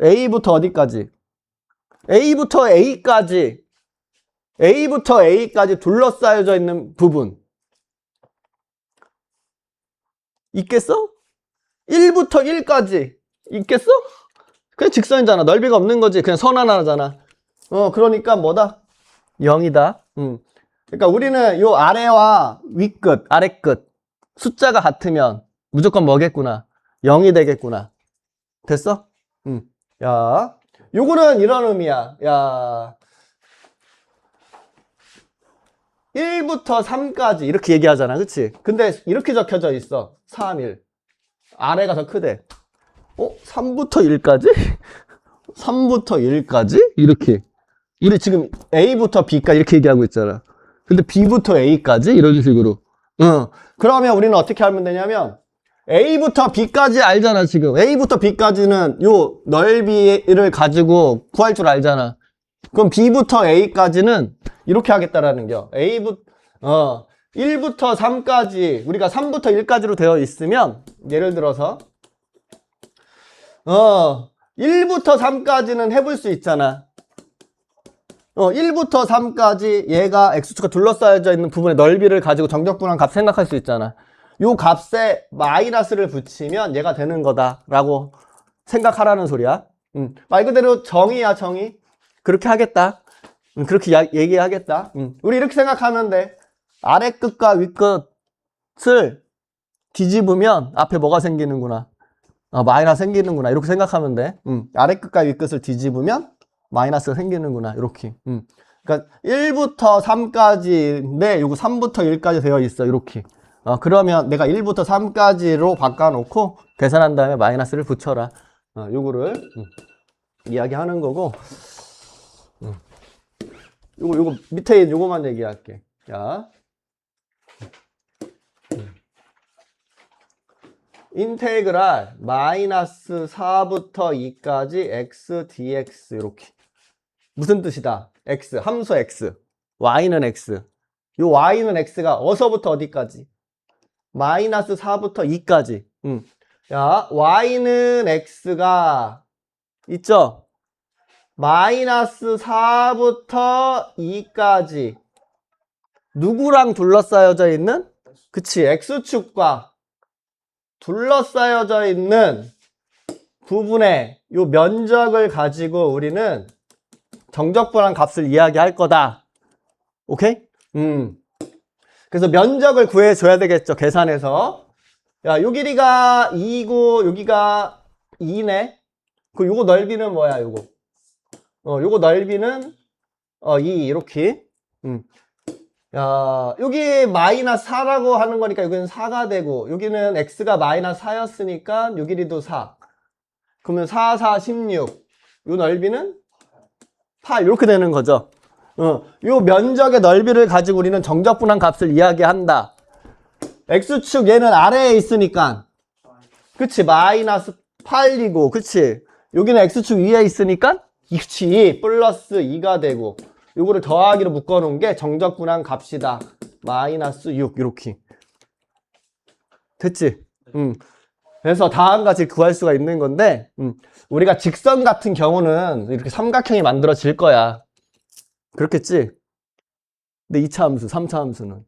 a부터 어디까지? a부터 a까지 둘러싸여져 있는 부분 있겠어? 1부터 1까지 있겠어? 그냥 직선이잖아. 넓이가 없는 거지. 그냥 선 하나잖아. 그러니까 뭐다? 0이다. 그러니까 우리는 요 아래와 윗끝, 아래끝 숫자가 같으면 무조건 뭐겠구나? 0이 되겠구나. 됐어? 야, 요거는 이런 의미야. 야, 1부터 3까지 이렇게 얘기하잖아. 그치? 근데 이렇게 적혀져 있어. 3, 1. 아래가 더 크대. 3부터 1까지? 3부터 1까지? 이렇게. 우리 지금 A부터 B까지 이렇게 얘기하고 있잖아. 근데 B부터 A까지? 이런 식으로. 그러면 우리는 어떻게 하면 되냐면 A부터 B까지 알잖아, 지금. A부터 B까지는 요 넓이를 가지고 구할 줄 알잖아. 그럼 B부터 A까지는 이렇게 하겠다라는 겨. 1부터 3까지, 우리가 3부터 1까지로 되어 있으면, 예를 들어서, 1부터 3까지는 해볼 수 있잖아. 1부터 3까지 얘가 X축과 둘러싸여져 있는 부분의 넓이를 가지고 정적분한 값 생각할 수 있잖아. 요 값에 마이너스를 붙이면 얘가 되는 거다라고 생각하라는 소리야. 말 그대로 정의야, 정의. 그렇게 하겠다. 그렇게 얘기하겠다. 우리 이렇게 생각하면 돼. 아래 끝과 위 끝을 뒤집으면 앞에 뭐가 생기는구나. 마이너스 생기는구나. 이렇게 생각하면 돼. 아래 끝과 위 끝을 뒤집으면 마이너스가 생기는구나. 이렇게. 그러니까 1부터 3까지인데 요거 3부터 1까지 되어 있어. 이렇게. 그러면 내가 1부터 3까지로 바꿔놓고 계산한 다음에 마이너스를 붙여라. 요거를 이야기하는 거고. 요거 밑에 요거만 얘기할게. 자. 인테그랄 마이너스 4부터 2까지 x dx 이렇게. 무슨 뜻이다? x, 함수 x, y는 x. 요 y는 x가 어서부터 어디까지? 마이너스 4부터 2까지. 야, y는 x가 있죠? 마이너스 4부터 2까지 누구랑 둘러싸여져 있는? 그치, x축과 둘러싸여져 있는 부분의 요 면적을 가지고 우리는 정적분한 값을 이야기할 거다. 오케이? 그래서 면적을 구해줘야 되겠죠, 계산해서. 야, 요 길이가 2고 여기가 2네. 그 요거 넓이는 뭐야, 요거? 요거 넓이는 2 이렇게. 야, 여기 마이너스 4라고 하는 거니까 여기는 4가 되고 여기는 x가 마이너스 4였으니까 요 길이도 4. 그러면 4, 4, 16. 요 넓이는 8 이렇게 되는 거죠. 요 면적의 넓이를 가지고 우리는 정적분한 값을 이야기한다. x축 얘는 아래에 있으니까 그치 마이너스 8이고 그치 여기는 x축 위에 있으니까 그치 플러스 2가 되고 요거를 더하기로 묶어놓은 게 정적분한 값이다. 마이너스 6 이렇게 됐지? 그래서 다음같이 구할 수가 있는 건데 우리가 직선 같은 경우는 이렇게 삼각형이 만들어질 거야. 그렇겠지? 근데 2차 함수, 3차 함수는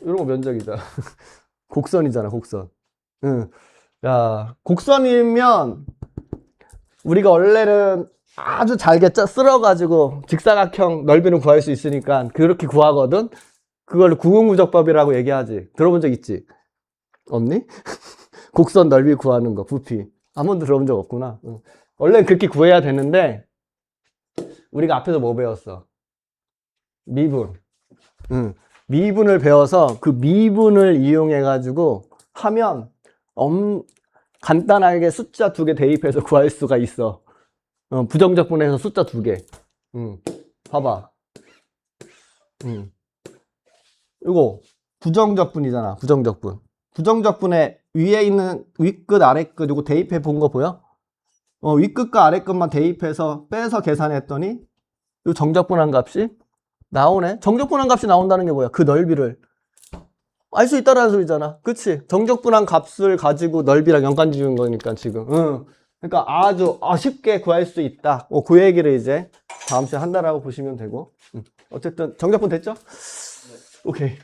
이런 거 면적이잖아. 곡선이잖아, 곡선. 야, 곡선이면 우리가 원래는 아주 잘게 쓸어가지고 직사각형 넓이를 구할 수 있으니까 그렇게 구하거든? 그걸 구근구적법이라고 얘기하지. 들어본 적 있지? 없니? 곡선 넓이 구하는 거, 부피. 한 번도 들어본 적 없구나. 원래는 그렇게 구해야 되는데 우리가 앞에서 뭐 배웠어? 미분. 미분을 배워서 그 미분을 이용해가지고 하면 간단하게 숫자 2개 대입해서 구할 수가 있어. 부정적분해서 숫자 2개. 봐봐. 이거 부정적분이잖아. 부정적분. 부정적분에 위에 있는 윗끝, 아래끝 이거 대입해 본 거 보여? 윗끝과 아래끝만 대입해서 빼서 계산했더니 이 정적분한 값이 나오네. 정적분한 값이 나온다는 게 뭐야? 그 넓이를 알 수 있다라는 소리잖아. 그치? 정적분한 값을 가지고 넓이랑 연관 지은 거니까 지금. 그러니까 아주 쉽게 구할 수 있다. 그 얘기를 이제 다음 시간에 한다라고 보시면 되고. 어쨌든 정적분 됐죠? 오케이.